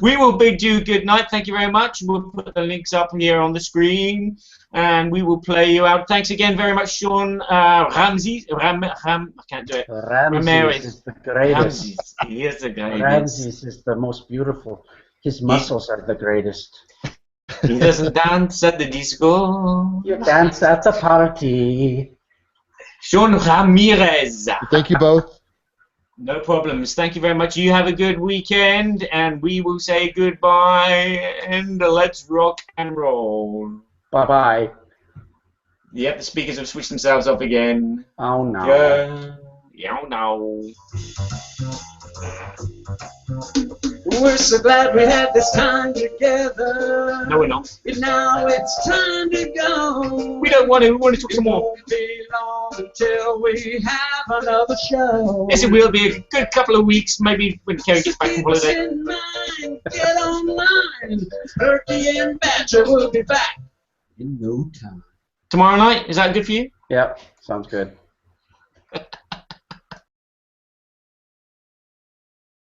We will bid you good night. Thank you very much. We'll put the links up here on the screen, and we will play you out. Thanks again very much, Sean Ramirez. I can't do it. Ramirez is the greatest. He is the greatest. Ramirez is the most beautiful. His muscles are the greatest. He doesn't dance at the disco. You dance at the party. Sean Ramirez. Thank you both. No problems. Thank you very much. You have a good weekend, and we will say goodbye, and let's rock and roll. Bye-bye. Yep, the speakers have switched themselves off again. Oh, no. Yeah, oh, no. We're so glad we had this time together. No, we're not. Now it's time to go. We don't want to. We want to talk some more. It won't be long until we have another show. Yes, it will be a good couple of weeks, maybe when Kerry gets back from holiday. Keep us in mind, get online. Turkey and Badger will be back in no time. Tomorrow night, is that good for you? Yep, sounds good.